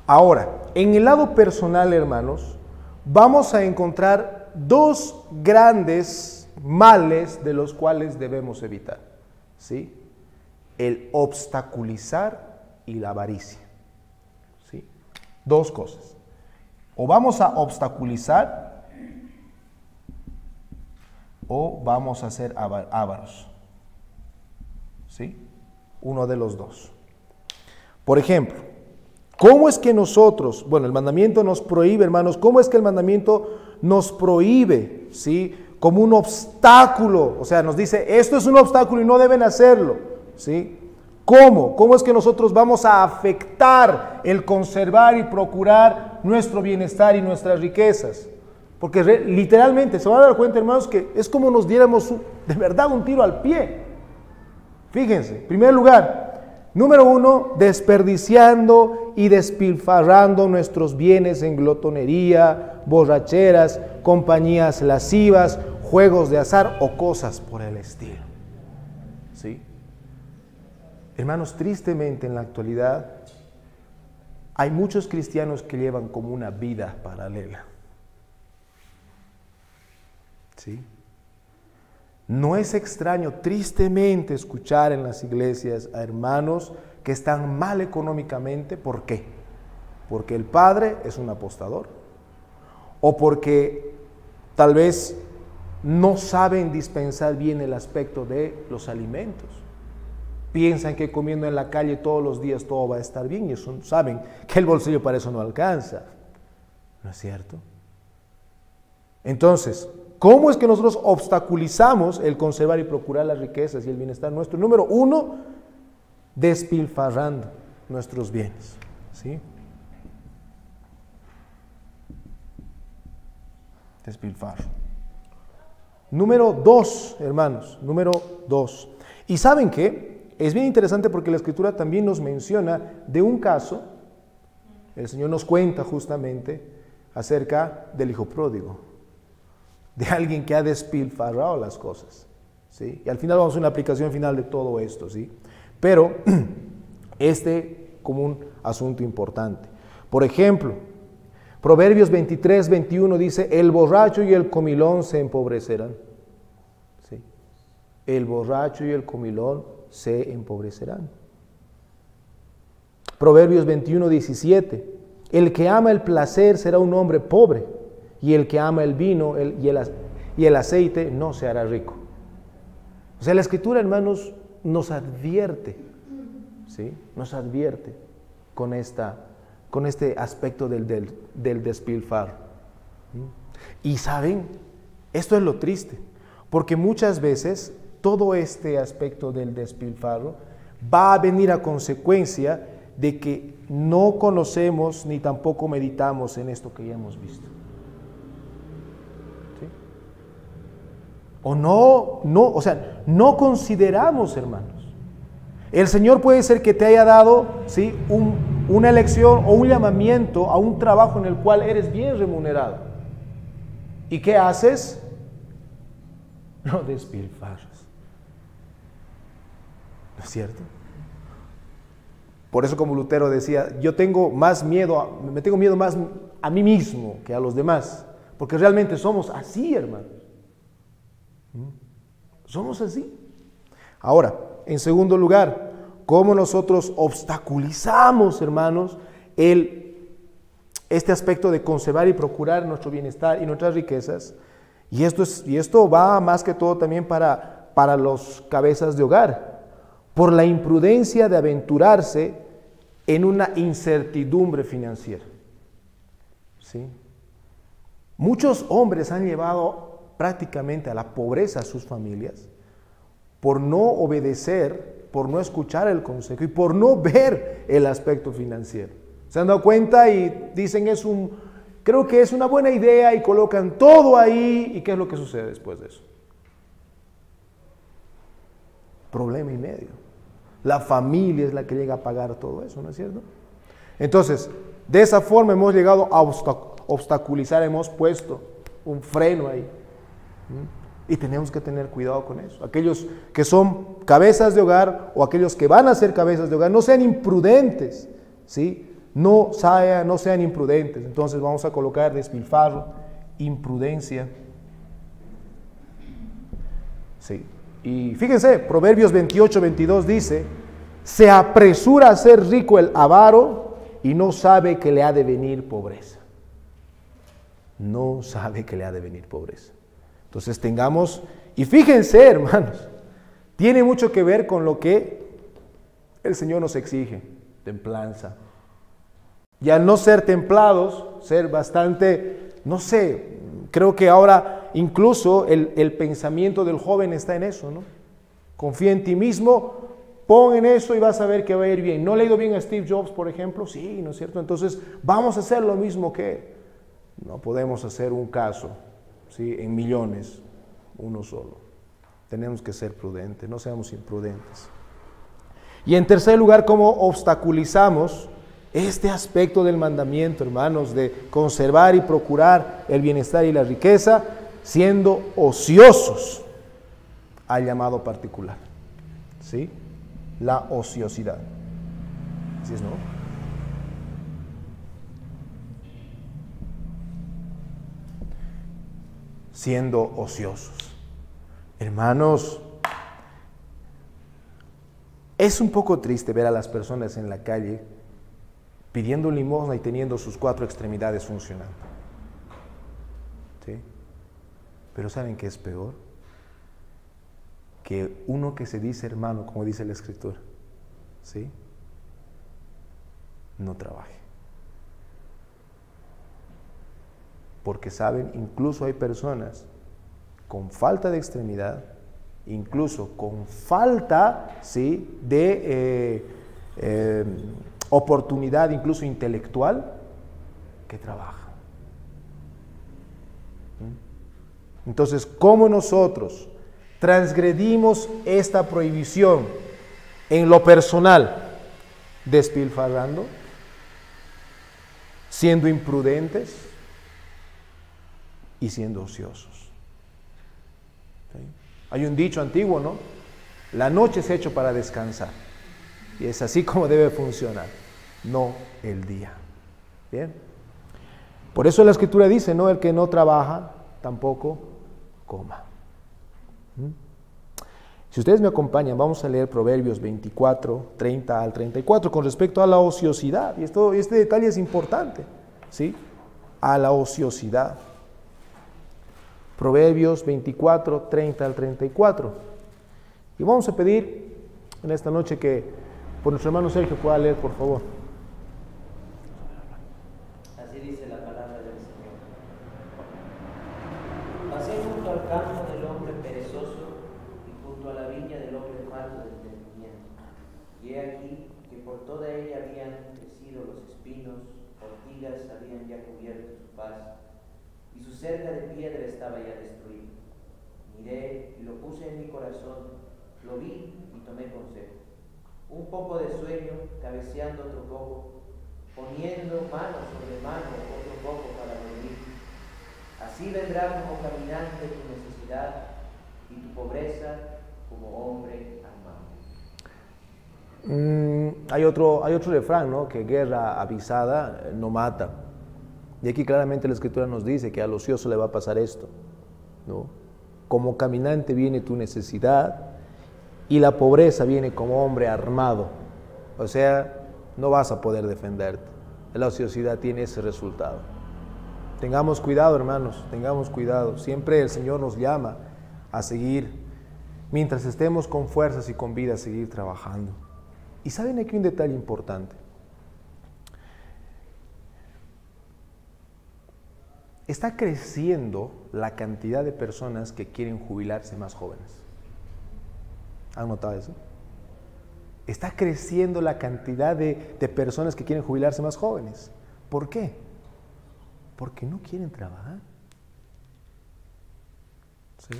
Ahora, en el lado personal, hermanos, vamos a encontrar dos grandes males de los cuales debemos evitar, ¿sí? El obstaculizar y la avaricia, ¿sí? Dos cosas. O vamos a obstaculizar o vamos a ser ávaros, ¿sí? Uno de los dos. Por ejemplo, ¿cómo es que nosotros, bueno, el mandamiento nos prohíbe, hermanos, cómo es que el mandamiento nos prohíbe, ¿sí? Como un obstáculo, o sea, nos dice, esto es un obstáculo y no deben hacerlo, ¿sí? ¿Cómo? ¿Cómo es que nosotros vamos a afectar el conservar y procurar nuestro bienestar y nuestras riquezas? Porque literalmente se van a dar cuenta, hermanos, que es como nos diéramos de verdad un tiro al pie. Fíjense, en primer lugar, número uno, desperdiciando y despilfarrando nuestros bienes en glotonería, borracheras, compañías lascivas, juegos de azar o cosas por el estilo. ¿Sí? Hermanos, tristemente en la actualidad hay muchos cristianos que llevan como una vida paralela. ¿Sí? No es extraño, tristemente, escuchar en las iglesias a hermanos que están mal económicamente. ¿Por qué? Porque el padre es un apostador, o porque tal vez no saben dispensar bien el aspecto de los alimentos. Piensan que comiendo en la calle todos los días todo va a estar bien, y eso, saben que el bolsillo para eso no alcanza. ¿No es cierto? Entonces, ¿Cómo es que nosotros obstaculizamos el conservar y procurar las riquezas y el bienestar nuestro? Número uno, despilfarrando nuestros bienes, ¿sí? Despilfarro. Número dos, hermanos, número dos. ¿Y saben qué? Es bien interesante porque la Escritura también nos menciona de un caso. El Señor nos cuenta justamente acerca del hijo pródigo, de alguien que ha despilfarrado las cosas, ¿sí? Y al final vamos a una aplicación final de todo esto, ¿sí? Pero como un asunto importante. Por ejemplo, Proverbios 23, 21 dice, el borracho y el comilón se empobrecerán. ¿Sí? El borracho y el comilón se empobrecerán. Proverbios 21, 17, el que ama el placer será un hombre pobre, y el que ama el vino y el aceite no se hará rico. O sea, la Escritura, hermanos, nos advierte, ¿sí? Nos advierte con este aspecto del despilfarro. Y saben, esto es lo triste, porque muchas veces todo este aspecto del despilfarro va a venir a consecuencia de que no conocemos ni tampoco meditamos en esto que ya hemos visto. ¿Sí? O no consideramos, hermanos. El Señor puede ser que te haya dado, ¿sí?, una elección o un llamamiento a un trabajo en el cual eres bien remunerado. ¿Y qué haces? No despilfarras. ¿No es cierto? Por eso, como Lutero decía, me tengo miedo más a mí mismo que a los demás, porque realmente somos así, hermanos. Somos así. Ahora, en segundo lugar, ¿cómo nosotros obstaculizamos, hermanos, este aspecto de conservar y procurar nuestro bienestar y nuestras riquezas? Y esto va más que todo también para los cabezas de hogar, por la imprudencia de aventurarse en una incertidumbre financiera. ¿Sí? Muchos hombres han llevado prácticamente a la pobreza a sus familias por no obedecer, por no escuchar el consejo y por no ver el aspecto financiero. Se han dado cuenta y dicen creo que es una buena idea y colocan todo ahí. ¿Y qué es lo que sucede después de eso? Problema y medio. La familia es la que llega a pagar todo eso, ¿no es cierto? Entonces, de esa forma hemos llegado a obstaculizar, hemos puesto un freno ahí. Y tenemos que tener cuidado con eso. Aquellos que son cabezas de hogar o aquellos que van a ser cabezas de hogar, no sean imprudentes, ¿sí? No sean imprudentes. Entonces vamos a colocar despilfarro, imprudencia. Sí. Y fíjense, Proverbios 28, 22 dice, se apresura a ser rico el avaro y no sabe que le ha de venir pobreza. No sabe que le ha de venir pobreza. Entonces y fíjense, hermanos, tiene mucho que ver con lo que el Señor nos exige, templanza. Y al no ser templados, ser bastante, no sé, creo que ahora incluso el pensamiento del joven está en eso, ¿no? Confía en ti mismo, pon en eso y vas a ver que va a ir bien. ¿No he leído bien a Steve Jobs, por ejemplo? Sí, ¿no es cierto? Entonces vamos a hacer lo mismo que él. No podemos hacer un caso, ¿sí?, en millones, uno solo. Tenemos que ser prudentes, no seamos imprudentes. Y en tercer lugar, ¿cómo obstaculizamos este aspecto del mandamiento, hermanos, de conservar y procurar el bienestar y la riqueza, siendo ociosos al llamado particular? ¿Sí? La ociosidad. ¿Así es, no? Siendo ociosos. Hermanos, es un poco triste ver a las personas en la calle pidiendo limosna y teniendo sus 4 extremidades funcionando. ¿Sí? Pero ¿saben qué es peor? Que uno que se dice hermano, como dice la Escritura, ¿sí?, no trabaje. Porque saben, incluso hay personas con falta de extremidad, incluso con falta, ¿sí?, de oportunidad, incluso intelectual, que trabaja. Entonces, ¿cómo nosotros transgredimos esta prohibición en lo personal? Despilfarrando, siendo imprudentes y siendo ociosos. ¿Sí? Hay un dicho antiguo, ¿no? La noche se ha hecho para descansar. Y es así como debe funcionar, no el día. ¿Bien? Por eso la Escritura dice, ¿no? El que no trabaja, tampoco coma. Si ustedes me acompañan, vamos a leer Proverbios 24, 30 al 34 con respecto a la ociosidad. Y este detalle es importante, ¿sí? A la ociosidad. Proverbios 24, 30 al 34. Y vamos a pedir en esta noche que por nuestro hermano Sergio pueda leer, por favor. Así dice la palabra del Señor. Pasé junto al campo del hombre perezoso y junto a la viña del hombre falto de entendimiento. Y he aquí que por toda ella habían crecido los espinos, ortigas habían ya cubierto su faz, y su cerca de piedra estaba ya destruida. Miré y lo puse en mi corazón, lo vi y tomé consejo. Un poco de sueño, cabeceando otro poco, poniendo mano sobre mano otro poco para dormir. Así vendrá como caminante tu necesidad y tu pobreza como hombre armado. Hay otro refrán, ¿no? Que guerra avisada no mata. Y aquí claramente la Escritura nos dice que al ocioso le va a pasar esto, ¿no? Como caminante viene tu necesidad y la pobreza viene como hombre armado. O sea, no vas a poder defenderte. La ociosidad tiene ese resultado. Tengamos cuidado, hermanos, tengamos cuidado. Siempre el Señor nos llama a seguir, mientras estemos con fuerzas y con vida, a seguir trabajando. Y saben aquí un detalle importante. Está creciendo la cantidad de personas que quieren jubilarse más jóvenes. ¿Han notado eso? Está creciendo la cantidad de personas que quieren jubilarse más jóvenes. ¿Por qué? Porque no quieren trabajar. ¿Sí?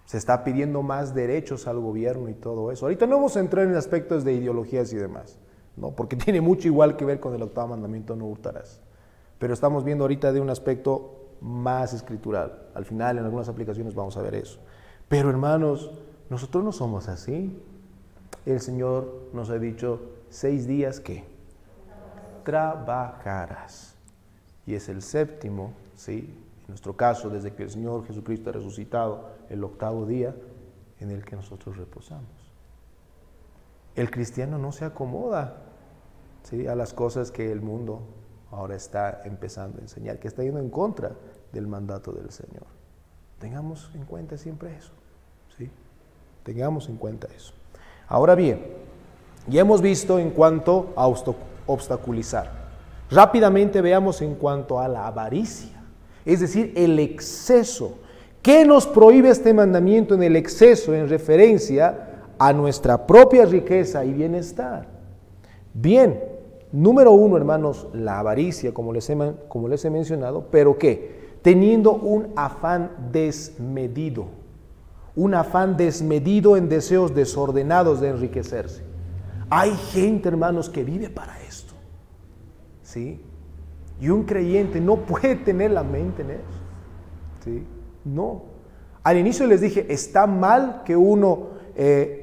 Se está pidiendo más derechos al gobierno y todo eso. Ahorita no vamos a entrar en aspectos de ideologías y demás, ¿no? Porque tiene mucho igual que ver con el octavo mandamiento, no hurtarás. Pero estamos viendo ahorita de un aspecto más escritural. Al final, en algunas aplicaciones vamos a ver eso. Pero hermanos, nosotros no somos así. El Señor nos ha dicho 6 días que trabajarás. Y es el séptimo, ¿sí? En nuestro caso, desde que el Señor Jesucristo ha resucitado, el 8º día en el que nosotros reposamos. El cristiano no se acomoda, ¿sí?, a las cosas que el mundo ahora está empezando a enseñar, que está yendo en contra del mandato del Señor. Tengamos en cuenta siempre eso, ¿sí? Tengamos en cuenta eso. Ahora bien, ya hemos visto en cuanto a obstaculizar. Rápidamente veamos en cuanto a la avaricia, es decir, el exceso. ¿Qué nos prohíbe este mandamiento en el exceso en referencia a nuestra propia riqueza y bienestar? Bien, número 1, hermanos, la avaricia, como les he mencionado, pero ¿qué? Teniendo un afán desmedido en deseos desordenados de enriquecerse. Hay gente, hermanos, que vive para esto, ¿sí? Y un creyente no puede tener la mente en eso, ¿sí? No. Al inicio les dije, ¿está mal que uno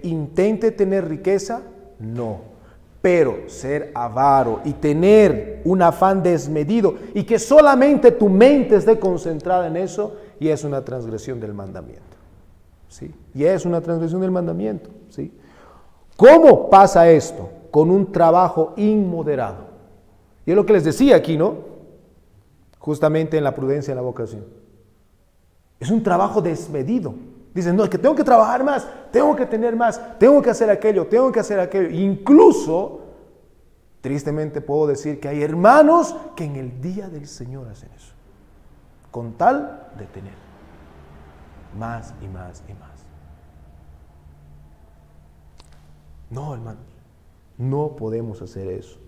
intente tener riqueza? No. Pero ser avaro y tener un afán desmedido y que solamente tu mente esté concentrada en eso, y es una transgresión del mandamiento, ¿sí? Y es una transgresión del mandamiento, ¿sí? ¿Cómo pasa esto? Con un trabajo inmoderado. Y es lo que les decía aquí, ¿no? Justamente en la prudencia en la vocación. Es un trabajo desmedido. Dicen, no, es que tengo que trabajar más, tengo que tener más, tengo que hacer aquello, tengo que hacer aquello. Incluso, tristemente puedo decir que hay hermanos que en el día del Señor hacen eso, con tal de tener. más y más y más. No, hermanos, no podemos hacer eso.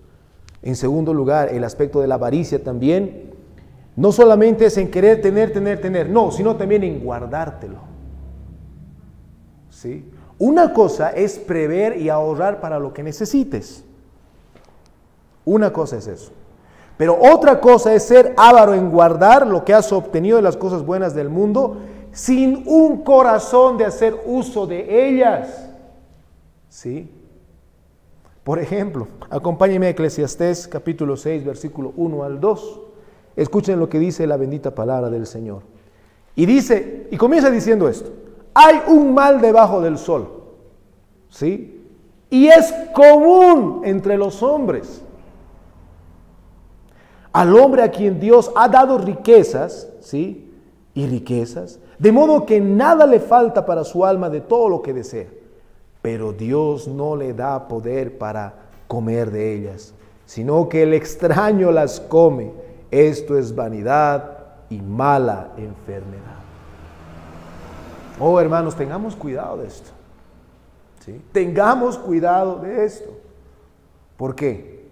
En segundo lugar, el aspecto de la avaricia también, no solamente es en querer tener, no, sino también en guardártelo. ¿Sí? Una cosa es prever y ahorrar para lo que necesites. Una cosa es eso. Pero otra cosa es ser avaro en guardar lo que has obtenido de las cosas buenas del mundo sin un corazón de hacer uso de ellas. ¿Sí? Por ejemplo, acompáñenme a Eclesiastés capítulo 6, versículo 1 al 2. Escuchen lo que dice la bendita palabra del Señor. Y dice, y comienza diciendo esto: hay un mal debajo del sol, ¿sí? Y es común entre los hombres. Al hombre a quien Dios ha dado riquezas, ¿sí? Y riquezas, de modo que nada le falta para su alma de todo lo que desea. Pero Dios no le da poder para comer de ellas, sino que el extraño las come. Esto es vanidad y mala enfermedad. Oh, hermanos, tengamos cuidado de esto. ¿Sí? Tengamos cuidado de esto. ¿Por qué?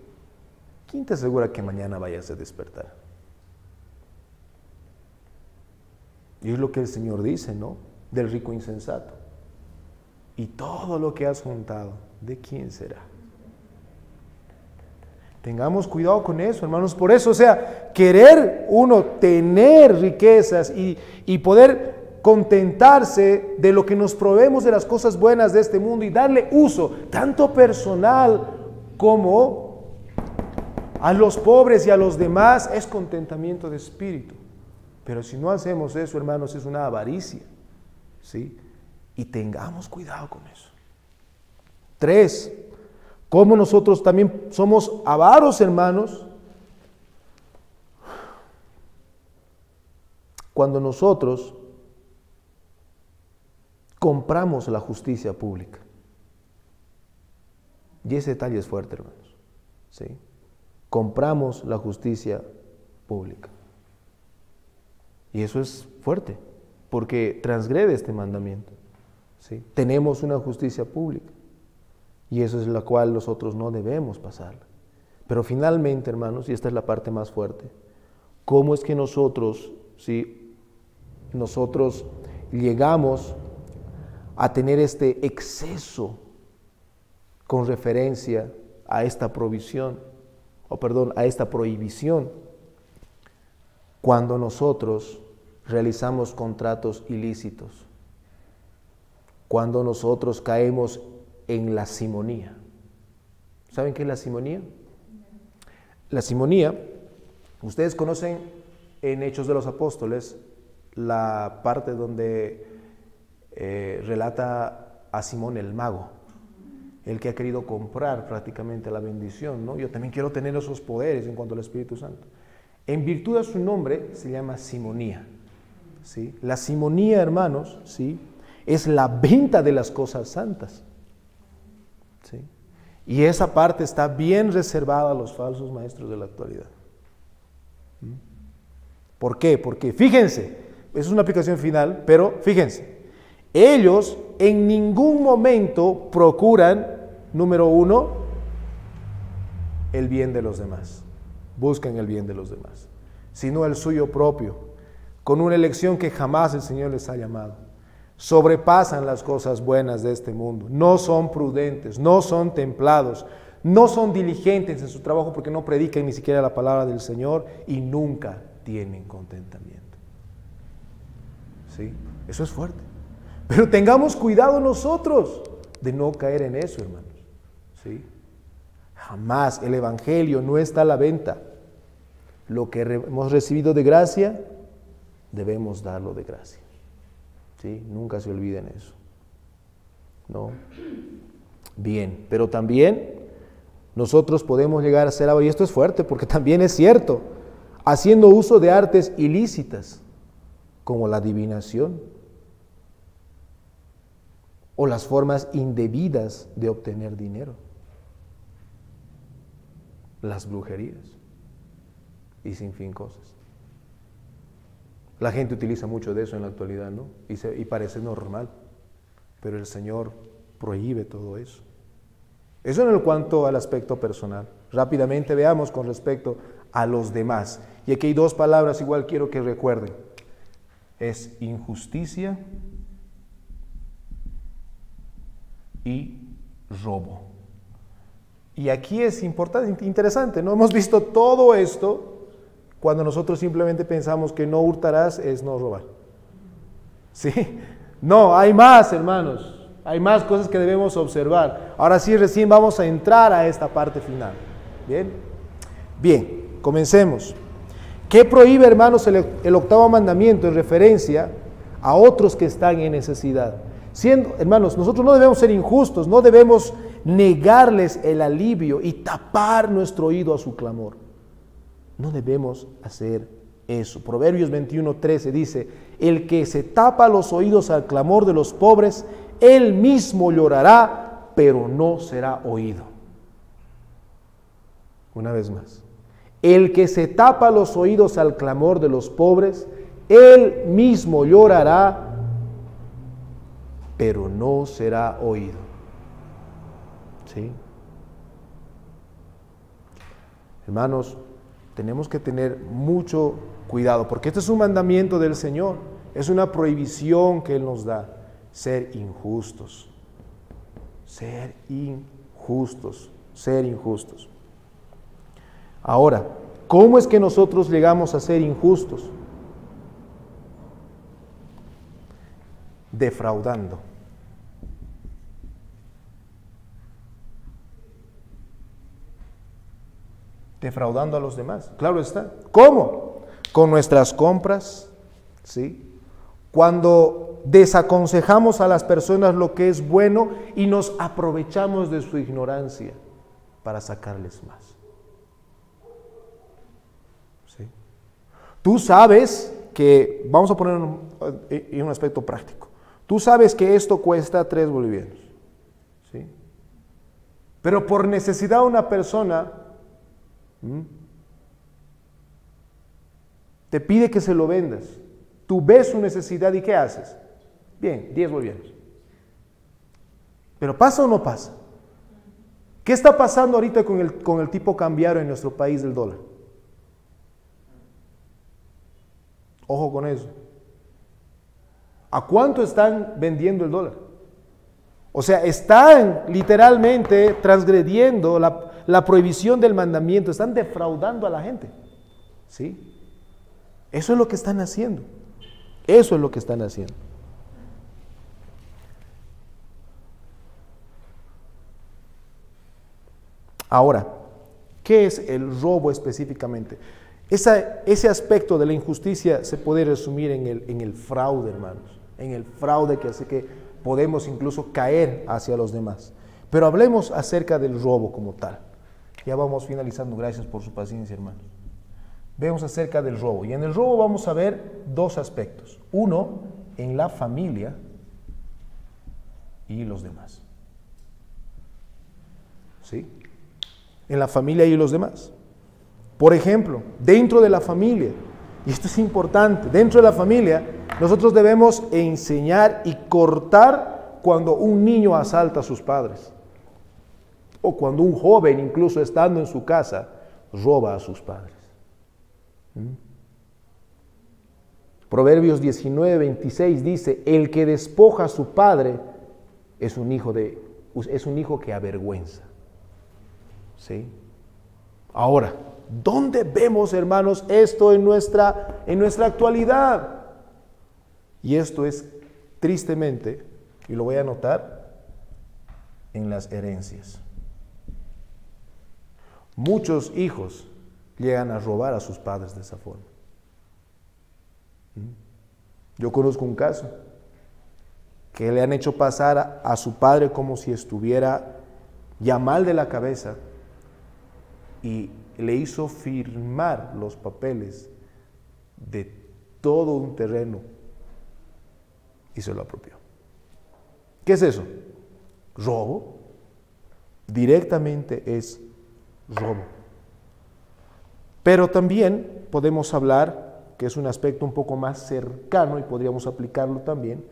¿Quién te asegura que mañana vayas a despertar? Y es lo que el Señor dice, ¿no? Del rico insensato. Y todo lo que has juntado, ¿de quién será? Tengamos cuidado con eso, hermanos. Por eso, o sea, querer uno tener riquezas y poder contentarse de lo que nos proveemos de las cosas buenas de este mundo y darle uso, tanto personal como a los pobres y a los demás, es contentamiento de espíritu. Pero si no hacemos eso, hermanos, es una avaricia, ¿sí? Y tengamos cuidado con eso. 3, como nosotros también somos avaros, hermanos, cuando nosotros compramos la justicia pública. Y ese detalle es fuerte, hermanos, ¿sí? Compramos la justicia pública. Y eso es fuerte, porque transgrede este mandamiento. ¿Sí? Tenemos una justicia pública y eso es la cual nosotros no debemos pasarla. Pero finalmente, hermanos, y esta es la parte más fuerte, ¿cómo es que nosotros, ¿sí? nosotros llegamos a tener este exceso con referencia a esta provisión, a esta prohibición, cuando nosotros realizamos contratos ilícitos? Cuando nosotros caemos en la simonía. ¿Saben qué es la simonía? La simonía, ustedes conocen en Hechos de los Apóstoles la parte donde relata a Simón el mago, el que ha querido comprar prácticamente la bendición, ¿no? Yo también quiero tener esos poderes en cuanto al Espíritu Santo. En virtud de su nombre se llama simonía, ¿sí? La simonía, hermanos, ¿sí? Es la venta de las cosas santas, ¿sí? Y esa parte está bien reservada a los falsos maestros de la actualidad. ¿Por qué? Porque fíjense, es una aplicación final, pero fíjense, ellos en ningún momento procuran, número 1, el bien de los demás, buscan el bien de los demás, sino el suyo propio, con una elección que jamás el Señor les ha llamado. Sobrepasan las cosas buenas de este mundo, no son prudentes, no son templados, no son diligentes en su trabajo porque no predican ni siquiera la palabra del Señor y nunca tienen contentamiento. ¿Sí? Eso es fuerte. Pero tengamos cuidado nosotros de no caer en eso, hermanos. ¿Sí? Jamás el Evangelio no está a la venta. Lo que hemos recibido de gracia, debemos darlo de gracia. ¿Sí? Nunca se olviden eso. ¿No? Bien, pero también nosotros podemos llegar a ser avaros, y esto es fuerte porque también es cierto, haciendo uso de artes ilícitas, como la adivinación, o las formas indebidas de obtener dinero, las brujerías, y sin fin cosas. La gente utiliza mucho de eso en la actualidad, ¿no? Y parece normal, pero el Señor prohíbe todo eso. Eso en cuanto al aspecto personal. Rápidamente veamos con respecto a los demás. Y aquí hay dos palabras igual quiero que recuerden. Es injusticia y robo. Y aquí es importante, interesante, ¿no? Hemos visto todo esto cuando nosotros simplemente pensamos que no hurtarás es no robar. ¿Sí? No, hay más, hermanos. Hay más cosas que debemos observar. Ahora sí, recién vamos a entrar a esta parte final. ¿Bien? Bien, comencemos. ¿Qué prohíbe, hermanos, el octavo mandamiento en referencia a otros que están en necesidad? Hermanos, nosotros no debemos ser injustos, no debemos negarles el alivio y tapar nuestro oído a su clamor. No debemos hacer eso. Proverbios 21:13 dice, el que se tapa los oídos al clamor de los pobres, él mismo llorará, pero no será oído. Una vez más. El que se tapa los oídos al clamor de los pobres, él mismo llorará, pero no será oído. ¿Sí? Hermanos, tenemos que tener mucho cuidado, porque este es un mandamiento del Señor, es una prohibición que Él nos da, ser injustos, ser injustos, ser injustos. Ahora, ¿cómo es que nosotros llegamos a ser injustos? Defraudando. Defraudando a los demás, claro está. ¿Cómo? Con nuestras compras, ¿sí? Cuando desaconsejamos a las personas lo que es bueno y nos aprovechamos de su ignorancia para sacarles más. ¿Sí? Tú sabes que, vamos a poner en un aspecto práctico, tú sabes que esto cuesta 3 bolivianos, ¿sí? Pero por necesidad de una persona te pide que se lo vendas. Tú ves su necesidad y ¿qué haces? Bien, 10 bolivianos. Pero ¿pasa o no pasa? ¿Qué está pasando ahorita con el tipo cambiario en nuestro país del dólar? Ojo con eso. ¿A cuánto están vendiendo el dólar? O sea, están literalmente transgrediendo la prohibición del mandamiento, están defraudando a la gente. ¿Sí? Eso es lo que están haciendo. Eso es lo que están haciendo. Ahora, ¿qué es el robo específicamente? Ese aspecto de la injusticia se puede resumir en el fraude, hermanos. En el fraude que hace que podemos incluso caer hacia los demás. Pero hablemos acerca del robo como tal. Ya vamos finalizando, gracias por su paciencia, hermanos. Vemos acerca del robo. Y en el robo vamos a ver 2 aspectos. Uno, en la familia y los demás. ¿Sí? En la familia y los demás. Por ejemplo, dentro de la familia, y esto es importante, dentro de la familia, nosotros debemos enseñar y cortar cuando un niño asalta a sus padres. O cuando un joven, incluso estando en su casa, roba a sus padres. Proverbios 19:26 dice, el que despoja a su padre es un hijo que avergüenza. ¿Sí? Ahora, ¿dónde vemos, hermanos, esto en nuestra actualidad? Y esto es, tristemente, y lo voy a anotar, en las herencias. Muchos hijos llegan a robar a sus padres de esa forma. Yo conozco un caso que le han hecho pasar a su padre como si estuviera ya mal de la cabeza y le hizo firmar los papeles de todo un terreno y se lo apropió. ¿Qué es eso? Robo. Directamente es robo. Pero también podemos hablar que es un aspecto un poco más cercano y podríamos aplicarlo también,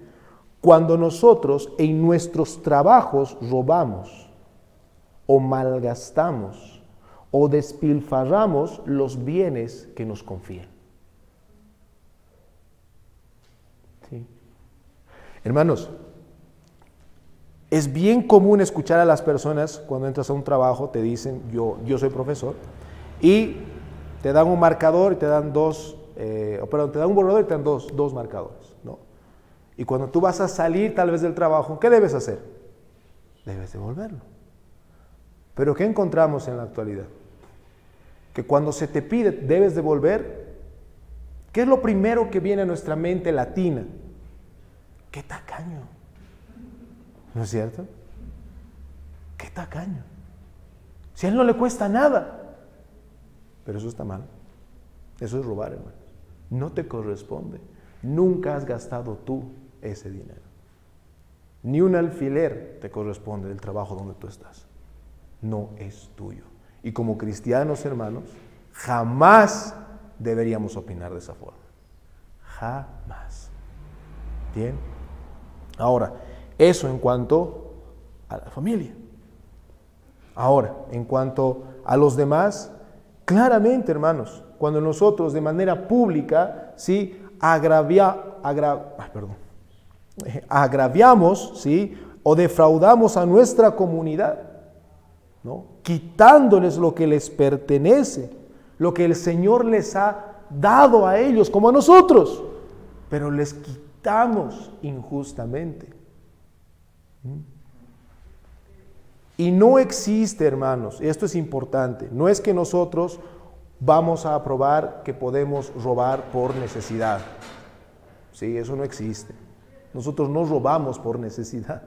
cuando nosotros en nuestros trabajos robamos o malgastamos o despilfarramos los bienes que nos confían. ¿Sí? Hermanos, es bien común escuchar a las personas cuando entras a un trabajo, te dicen, yo soy profesor, y te dan un marcador y te dan te dan un borrador y te dan dos marcadores, ¿no? Y cuando tú vas a salir tal vez del trabajo, ¿qué debes hacer? Debes devolverlo. Pero ¿qué encontramos en la actualidad? Que cuando se te pide, debes devolver, ¿qué es lo primero que viene a nuestra mente latina? ¡Qué tacaño! ¿No es cierto? ¡Qué tacaño! Si a él no le cuesta nada. Pero eso está mal. Eso es robar, hermanos. No te corresponde. Nunca has gastado tú ese dinero. Ni un alfiler te corresponde del trabajo donde tú estás. No es tuyo. Y como cristianos, hermanos, jamás deberíamos opinar de esa forma. Jamás. ¿Bien? Ahora, eso en cuanto a la familia. Ahora, en cuanto a los demás, claramente, hermanos, cuando nosotros de manera pública, ¿sí?, agraviamos, ¿sí?, o defraudamos a nuestra comunidad, ¿no?, quitándoles lo que les pertenece, lo que el Señor les ha dado a ellos como a nosotros, pero les quitamos injustamente. Y no existe, hermanos, esto es importante, no es que nosotros vamos a aprobar que podemos robar por necesidad. Sí, eso no existe. Nosotros no robamos por necesidad.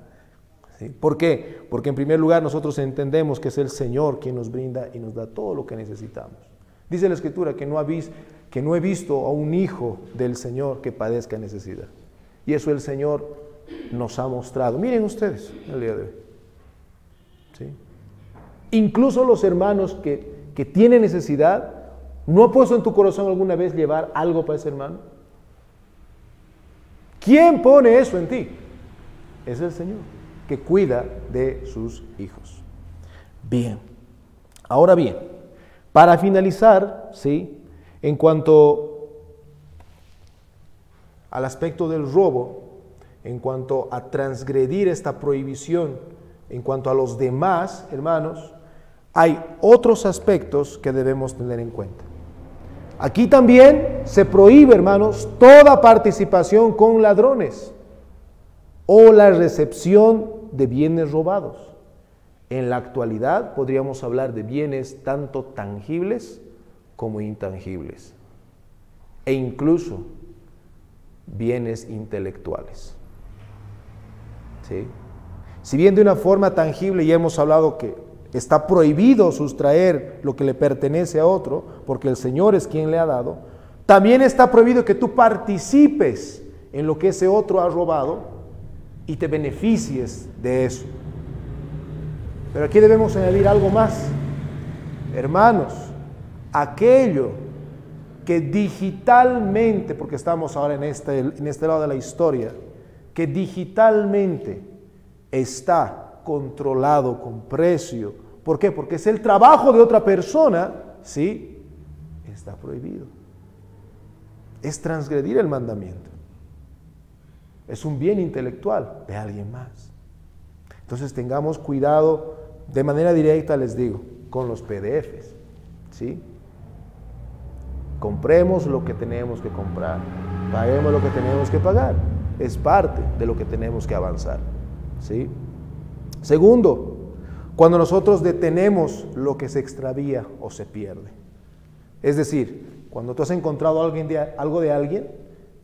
¿Sí? ¿Por qué? Porque en primer lugar nosotros entendemos que es el Señor quien nos brinda y nos da todo lo que necesitamos. Dice la Escritura que no he visto a un hijo del Señor que padezca necesidad. Y eso el Señor nos ha mostrado. Miren ustedes el día de hoy. ¿Sí? Incluso los hermanos que tienen necesidad, ¿no ha puesto en tu corazón alguna vez llevar algo para ese hermano? ¿Quién pone eso en ti? Es el Señor, que cuida de sus hijos. Bien. Ahora bien, para finalizar, ¿sí?, en cuanto al aspecto del robo, en cuanto a transgredir esta prohibición, en cuanto a los demás, hermanos, hay otros aspectos que debemos tener en cuenta. Aquí también se prohíbe, hermanos, toda participación con ladrones o la recepción de bienes robados. En la actualidad podríamos hablar de bienes tanto tangibles como intangibles e incluso bienes intelectuales. ¿Sí? Si bien de una forma tangible ya hemos hablado que está prohibido sustraer lo que le pertenece a otro, porque el Señor es quien le ha dado, también está prohibido que tú participes en lo que ese otro ha robado y te beneficies de eso. Pero aquí debemos añadir algo más. Hermanos, aquello que digitalmente, porque estamos ahora en este lado de la historia, que digitalmente está controlado con precio. ¿Por qué? Porque es el trabajo de otra persona, ¿sí? Está prohibido. Es transgredir el mandamiento. Es un bien intelectual de alguien más. Entonces tengamos cuidado, de manera directa les digo, con los PDFs, ¿sí? Compremos lo que tenemos que comprar, paguemos lo que tenemos que pagar. Es parte de lo que tenemos que avanzar, ¿sí? Segundo, cuando nosotros detenemos lo que se extravía o se pierde. Es decir, cuando tú has encontrado algo de alguien,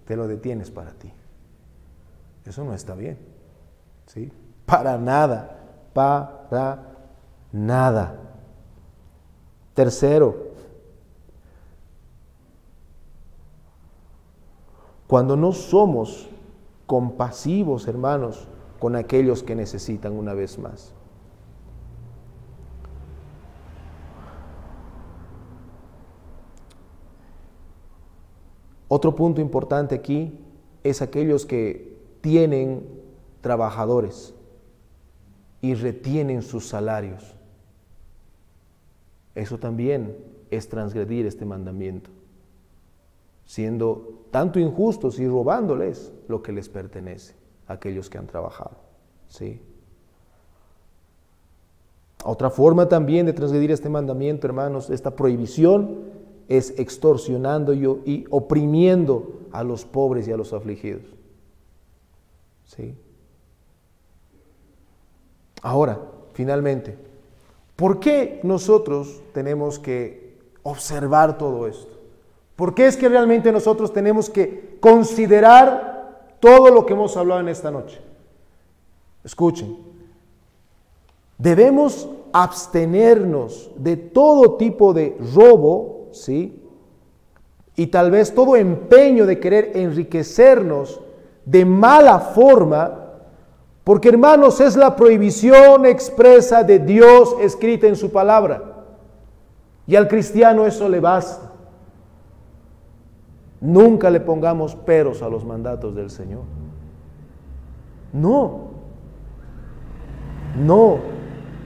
te lo detienes para ti. Eso no está bien, ¿sí? Para nada, para nada. Tercero, cuando no somos compasivos, hermanos, con aquellos que necesitan una vez más. Otro punto importante aquí es aquellos que tienen trabajadores y retienen sus salarios. Eso también es transgredir este mandamiento, siendo tanto injustos y robándoles lo que les pertenece a aquellos que han trabajado. ¿Sí? Otra forma también de transgredir este mandamiento, hermanos, esta prohibición, es extorsionando y oprimiendo a los pobres y a los afligidos. ¿Sí? Ahora, finalmente, ¿por qué nosotros tenemos que observar todo esto? ¿Por qué es que realmente nosotros tenemos que considerar todo lo que hemos hablado en esta noche? Escuchen, debemos abstenernos de todo tipo de robo, ¿sí? Y tal vez todo empeño de querer enriquecernos de mala forma, porque, hermanos, es la prohibición expresa de Dios escrita en su palabra. Y al cristiano eso le basta. Nunca le pongamos peros a los mandatos del Señor. No.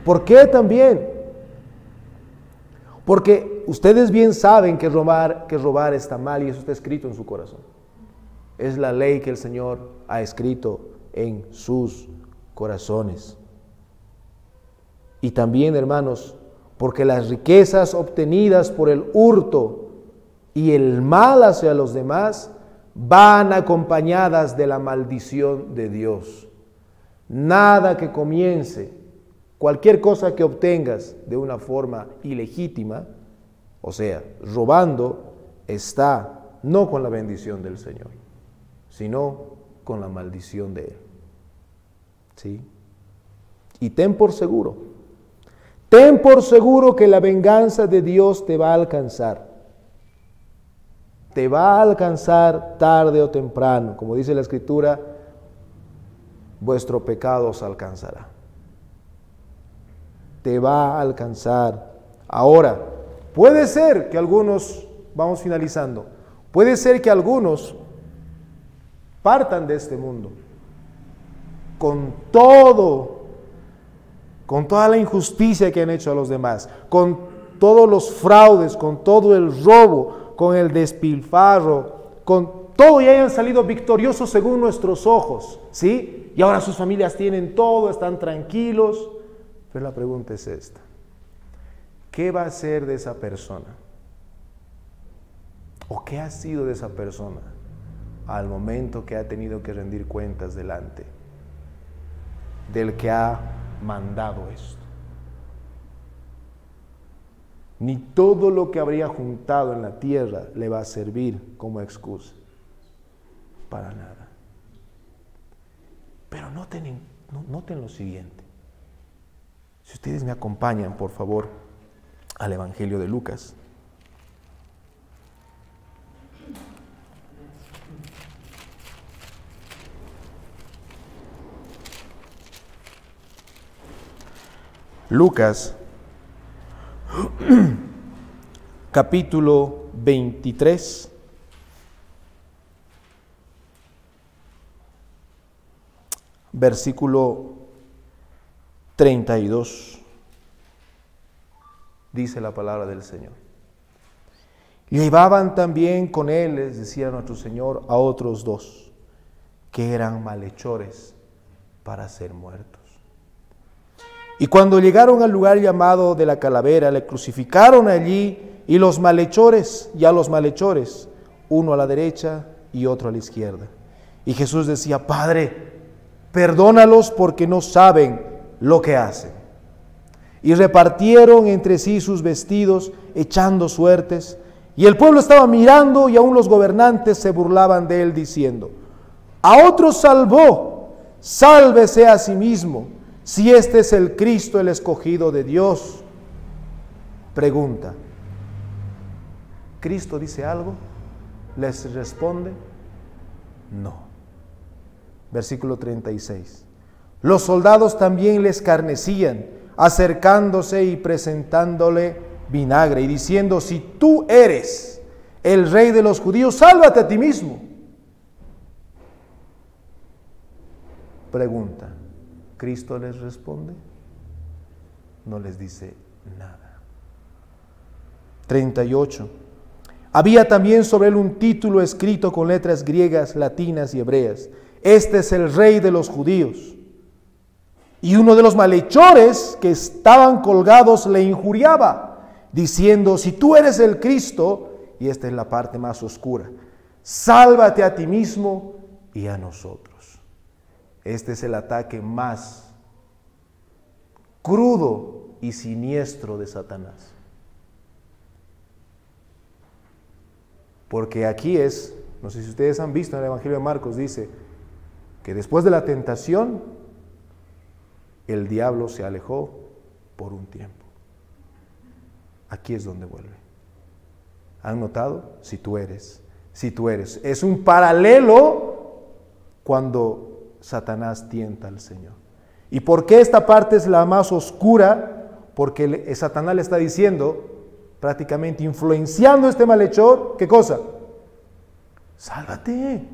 ¿Por qué también? Porque ustedes bien saben que robar está mal, y eso está escrito en su corazón. Es la ley que el Señor ha escrito en sus corazones. Y también, hermanos, porque las riquezas obtenidas por el hurto y el mal hacia los demás van acompañadas de la maldición de Dios. Nada que comience, cualquier cosa que obtengas de una forma ilegítima, o sea, robando, está no con la bendición del Señor, sino con la maldición de Él. ¿Sí? Y ten por seguro que la venganza de Dios te va a alcanzar. Te va a alcanzar tarde o temprano. Como dice la Escritura, vuestro pecado os alcanzará. Te va a alcanzar. Ahora, puede ser que algunos, vamos finalizando, puede ser que algunos partan de este mundo con toda la injusticia que han hecho a los demás, con todos los fraudes, con todo el robo, con el despilfarro, con todo, y hayan salido victoriosos según nuestros ojos, ¿sí? Y ahora sus familias tienen todo, están tranquilos. Pero la pregunta es esta: ¿qué va a ser de esa persona? ¿O qué ha sido de esa persona al momento que ha tenido que rendir cuentas delante del que ha mandado esto? Ni todo lo que habría juntado en la tierra le va a servir como excusa. Para nada. Pero noten lo siguiente. Si ustedes me acompañan, por favor, al Evangelio de Lucas. Lucas, capítulo 23, versículo 32, dice la palabra del Señor. Llevaban también con él, les decía nuestro Señor, a otros dos, que eran malhechores para ser muertos. Y cuando llegaron al lugar llamado de la Calavera, le crucificaron allí, y los malhechores, uno a la derecha y otro a la izquierda. Y Jesús decía: Padre, perdónalos porque no saben lo que hacen. Y repartieron entre sí sus vestidos, echando suertes. Y el pueblo estaba mirando, y aún los gobernantes se burlaban de él, diciendo: a otros salvó, sálvese a sí mismo, si este es el Cristo, el escogido de Dios. Pregunta: ¿Cristo dice algo? ¿Les responde? No. Versículo 36. Los soldados también le escarnecían, acercándose y presentándole vinagre, y diciendo: si tú eres el Rey de los judíos, sálvate a ti mismo. Pregunta, ¿Cristo les responde? No les dice nada. 38. Había también sobre él un título escrito con letras griegas, latinas y hebreas. Este es el Rey de los judíos. Y uno de los malhechores que estaban colgados le injuriaba, diciendo, si tú eres el Cristo, y esta es la parte más oscura, sálvate a ti mismo y a nosotros. Este es el ataque más crudo y siniestro de Satanás. Porque aquí es, no sé si ustedes han visto en el Evangelio de Marcos, dice que después de la tentación, el diablo se alejó por un tiempo. Aquí es donde vuelve. ¿Han notado? Si tú eres. Es un paralelo cuando Satanás tienta al Señor. ¿Y por qué esta parte es la más oscura? Porque Satanás le está diciendo, prácticamente influenciando a este malhechor, ¿qué cosa? Sálvate,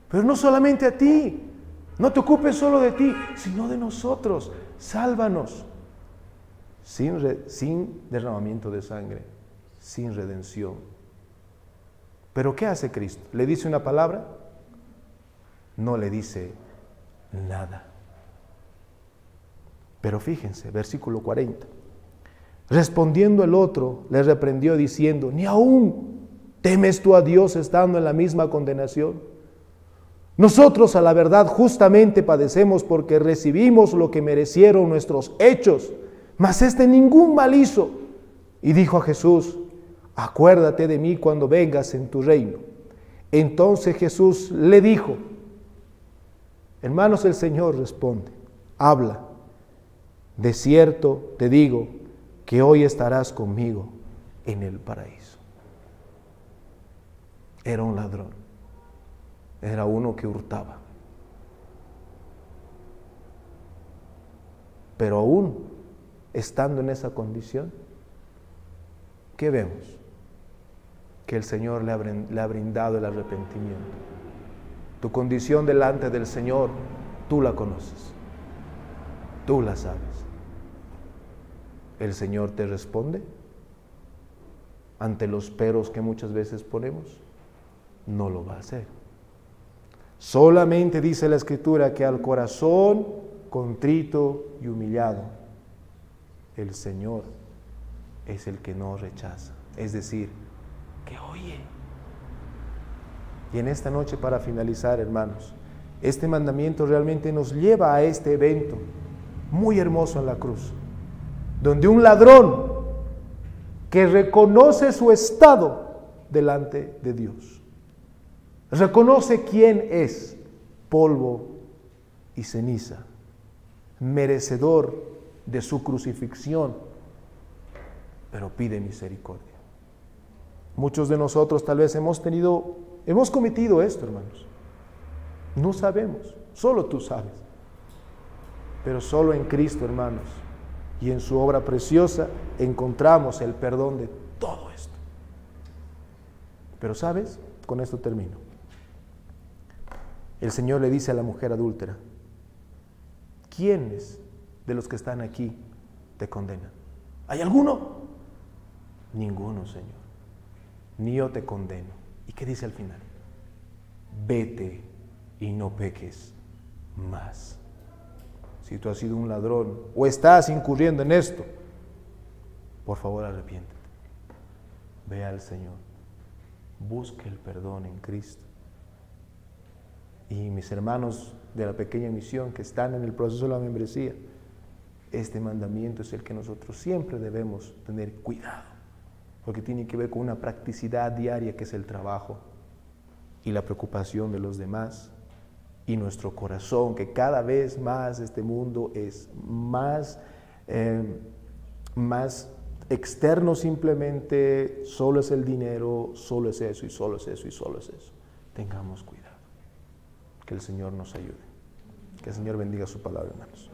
pero no solamente a ti, no te ocupes solo de ti, sino de nosotros, sálvanos, sin derramamiento de sangre, sin redención. ¿Pero qué hace Cristo? ¿Le dice una palabra? No le dice nada. Pero fíjense, versículo 40. Respondiendo el otro, le reprendió diciendo, ¿ni aún temes tú a Dios estando en la misma condenación? Nosotros a la verdad justamente padecemos porque recibimos lo que merecieron nuestros hechos, mas este ningún mal hizo. Y dijo a Jesús, acuérdate de mí cuando vengas en tu reino. Entonces Jesús le dijo, hermanos, el Señor responde, habla, de cierto te digo, que hoy estarás conmigo en el paraíso. Era un ladrón, era uno que hurtaba. Pero aún estando en esa condición, ¿qué vemos? Que el Señor le ha brindado el arrepentimiento. Tu condición delante del Señor, tú la conoces, tú la sabes. ¿El Señor te responde ante los peros que muchas veces ponemos? No lo va a hacer. Solamente dice la Escritura que al corazón contrito y humillado, el Señor es el que no rechaza, es decir, que oye. Y en esta noche, para finalizar, hermanos, este mandamiento realmente nos lleva a este evento muy hermoso en la cruz, donde un ladrón que reconoce su estado delante de Dios, reconoce quién es, polvo y ceniza, merecedor de su crucifixión, pero pide misericordia. Muchos de nosotros tal vez hemos cometido esto, hermanos. No sabemos, solo tú sabes. Pero solo en Cristo, hermanos, y en su obra preciosa encontramos el perdón de todo esto. Pero ¿sabes? Con esto termino. El Señor le dice a la mujer adúltera, ¿quiénes de los que están aquí te condenan? ¿Hay alguno? Ninguno, Señor. Ni yo te condeno. ¿Y qué dice al final? Vete y no peques más. Si tú has sido un ladrón o estás incurriendo en esto, por favor arrepiéntete. Ve al Señor. Busque el perdón en Cristo. Y mis hermanos de la pequeña misión que están en el proceso de la membresía, este mandamiento es el que nosotros siempre debemos tener cuidado, porque tiene que ver con una practicidad diaria que es el trabajo y la preocupación de los demás, y nuestro corazón, que cada vez más este mundo es más externo, simplemente solo es el dinero, solo es eso y solo es eso y solo es eso. Tengamos cuidado. Que el Señor nos ayude. Que el Señor bendiga su palabra, hermanos.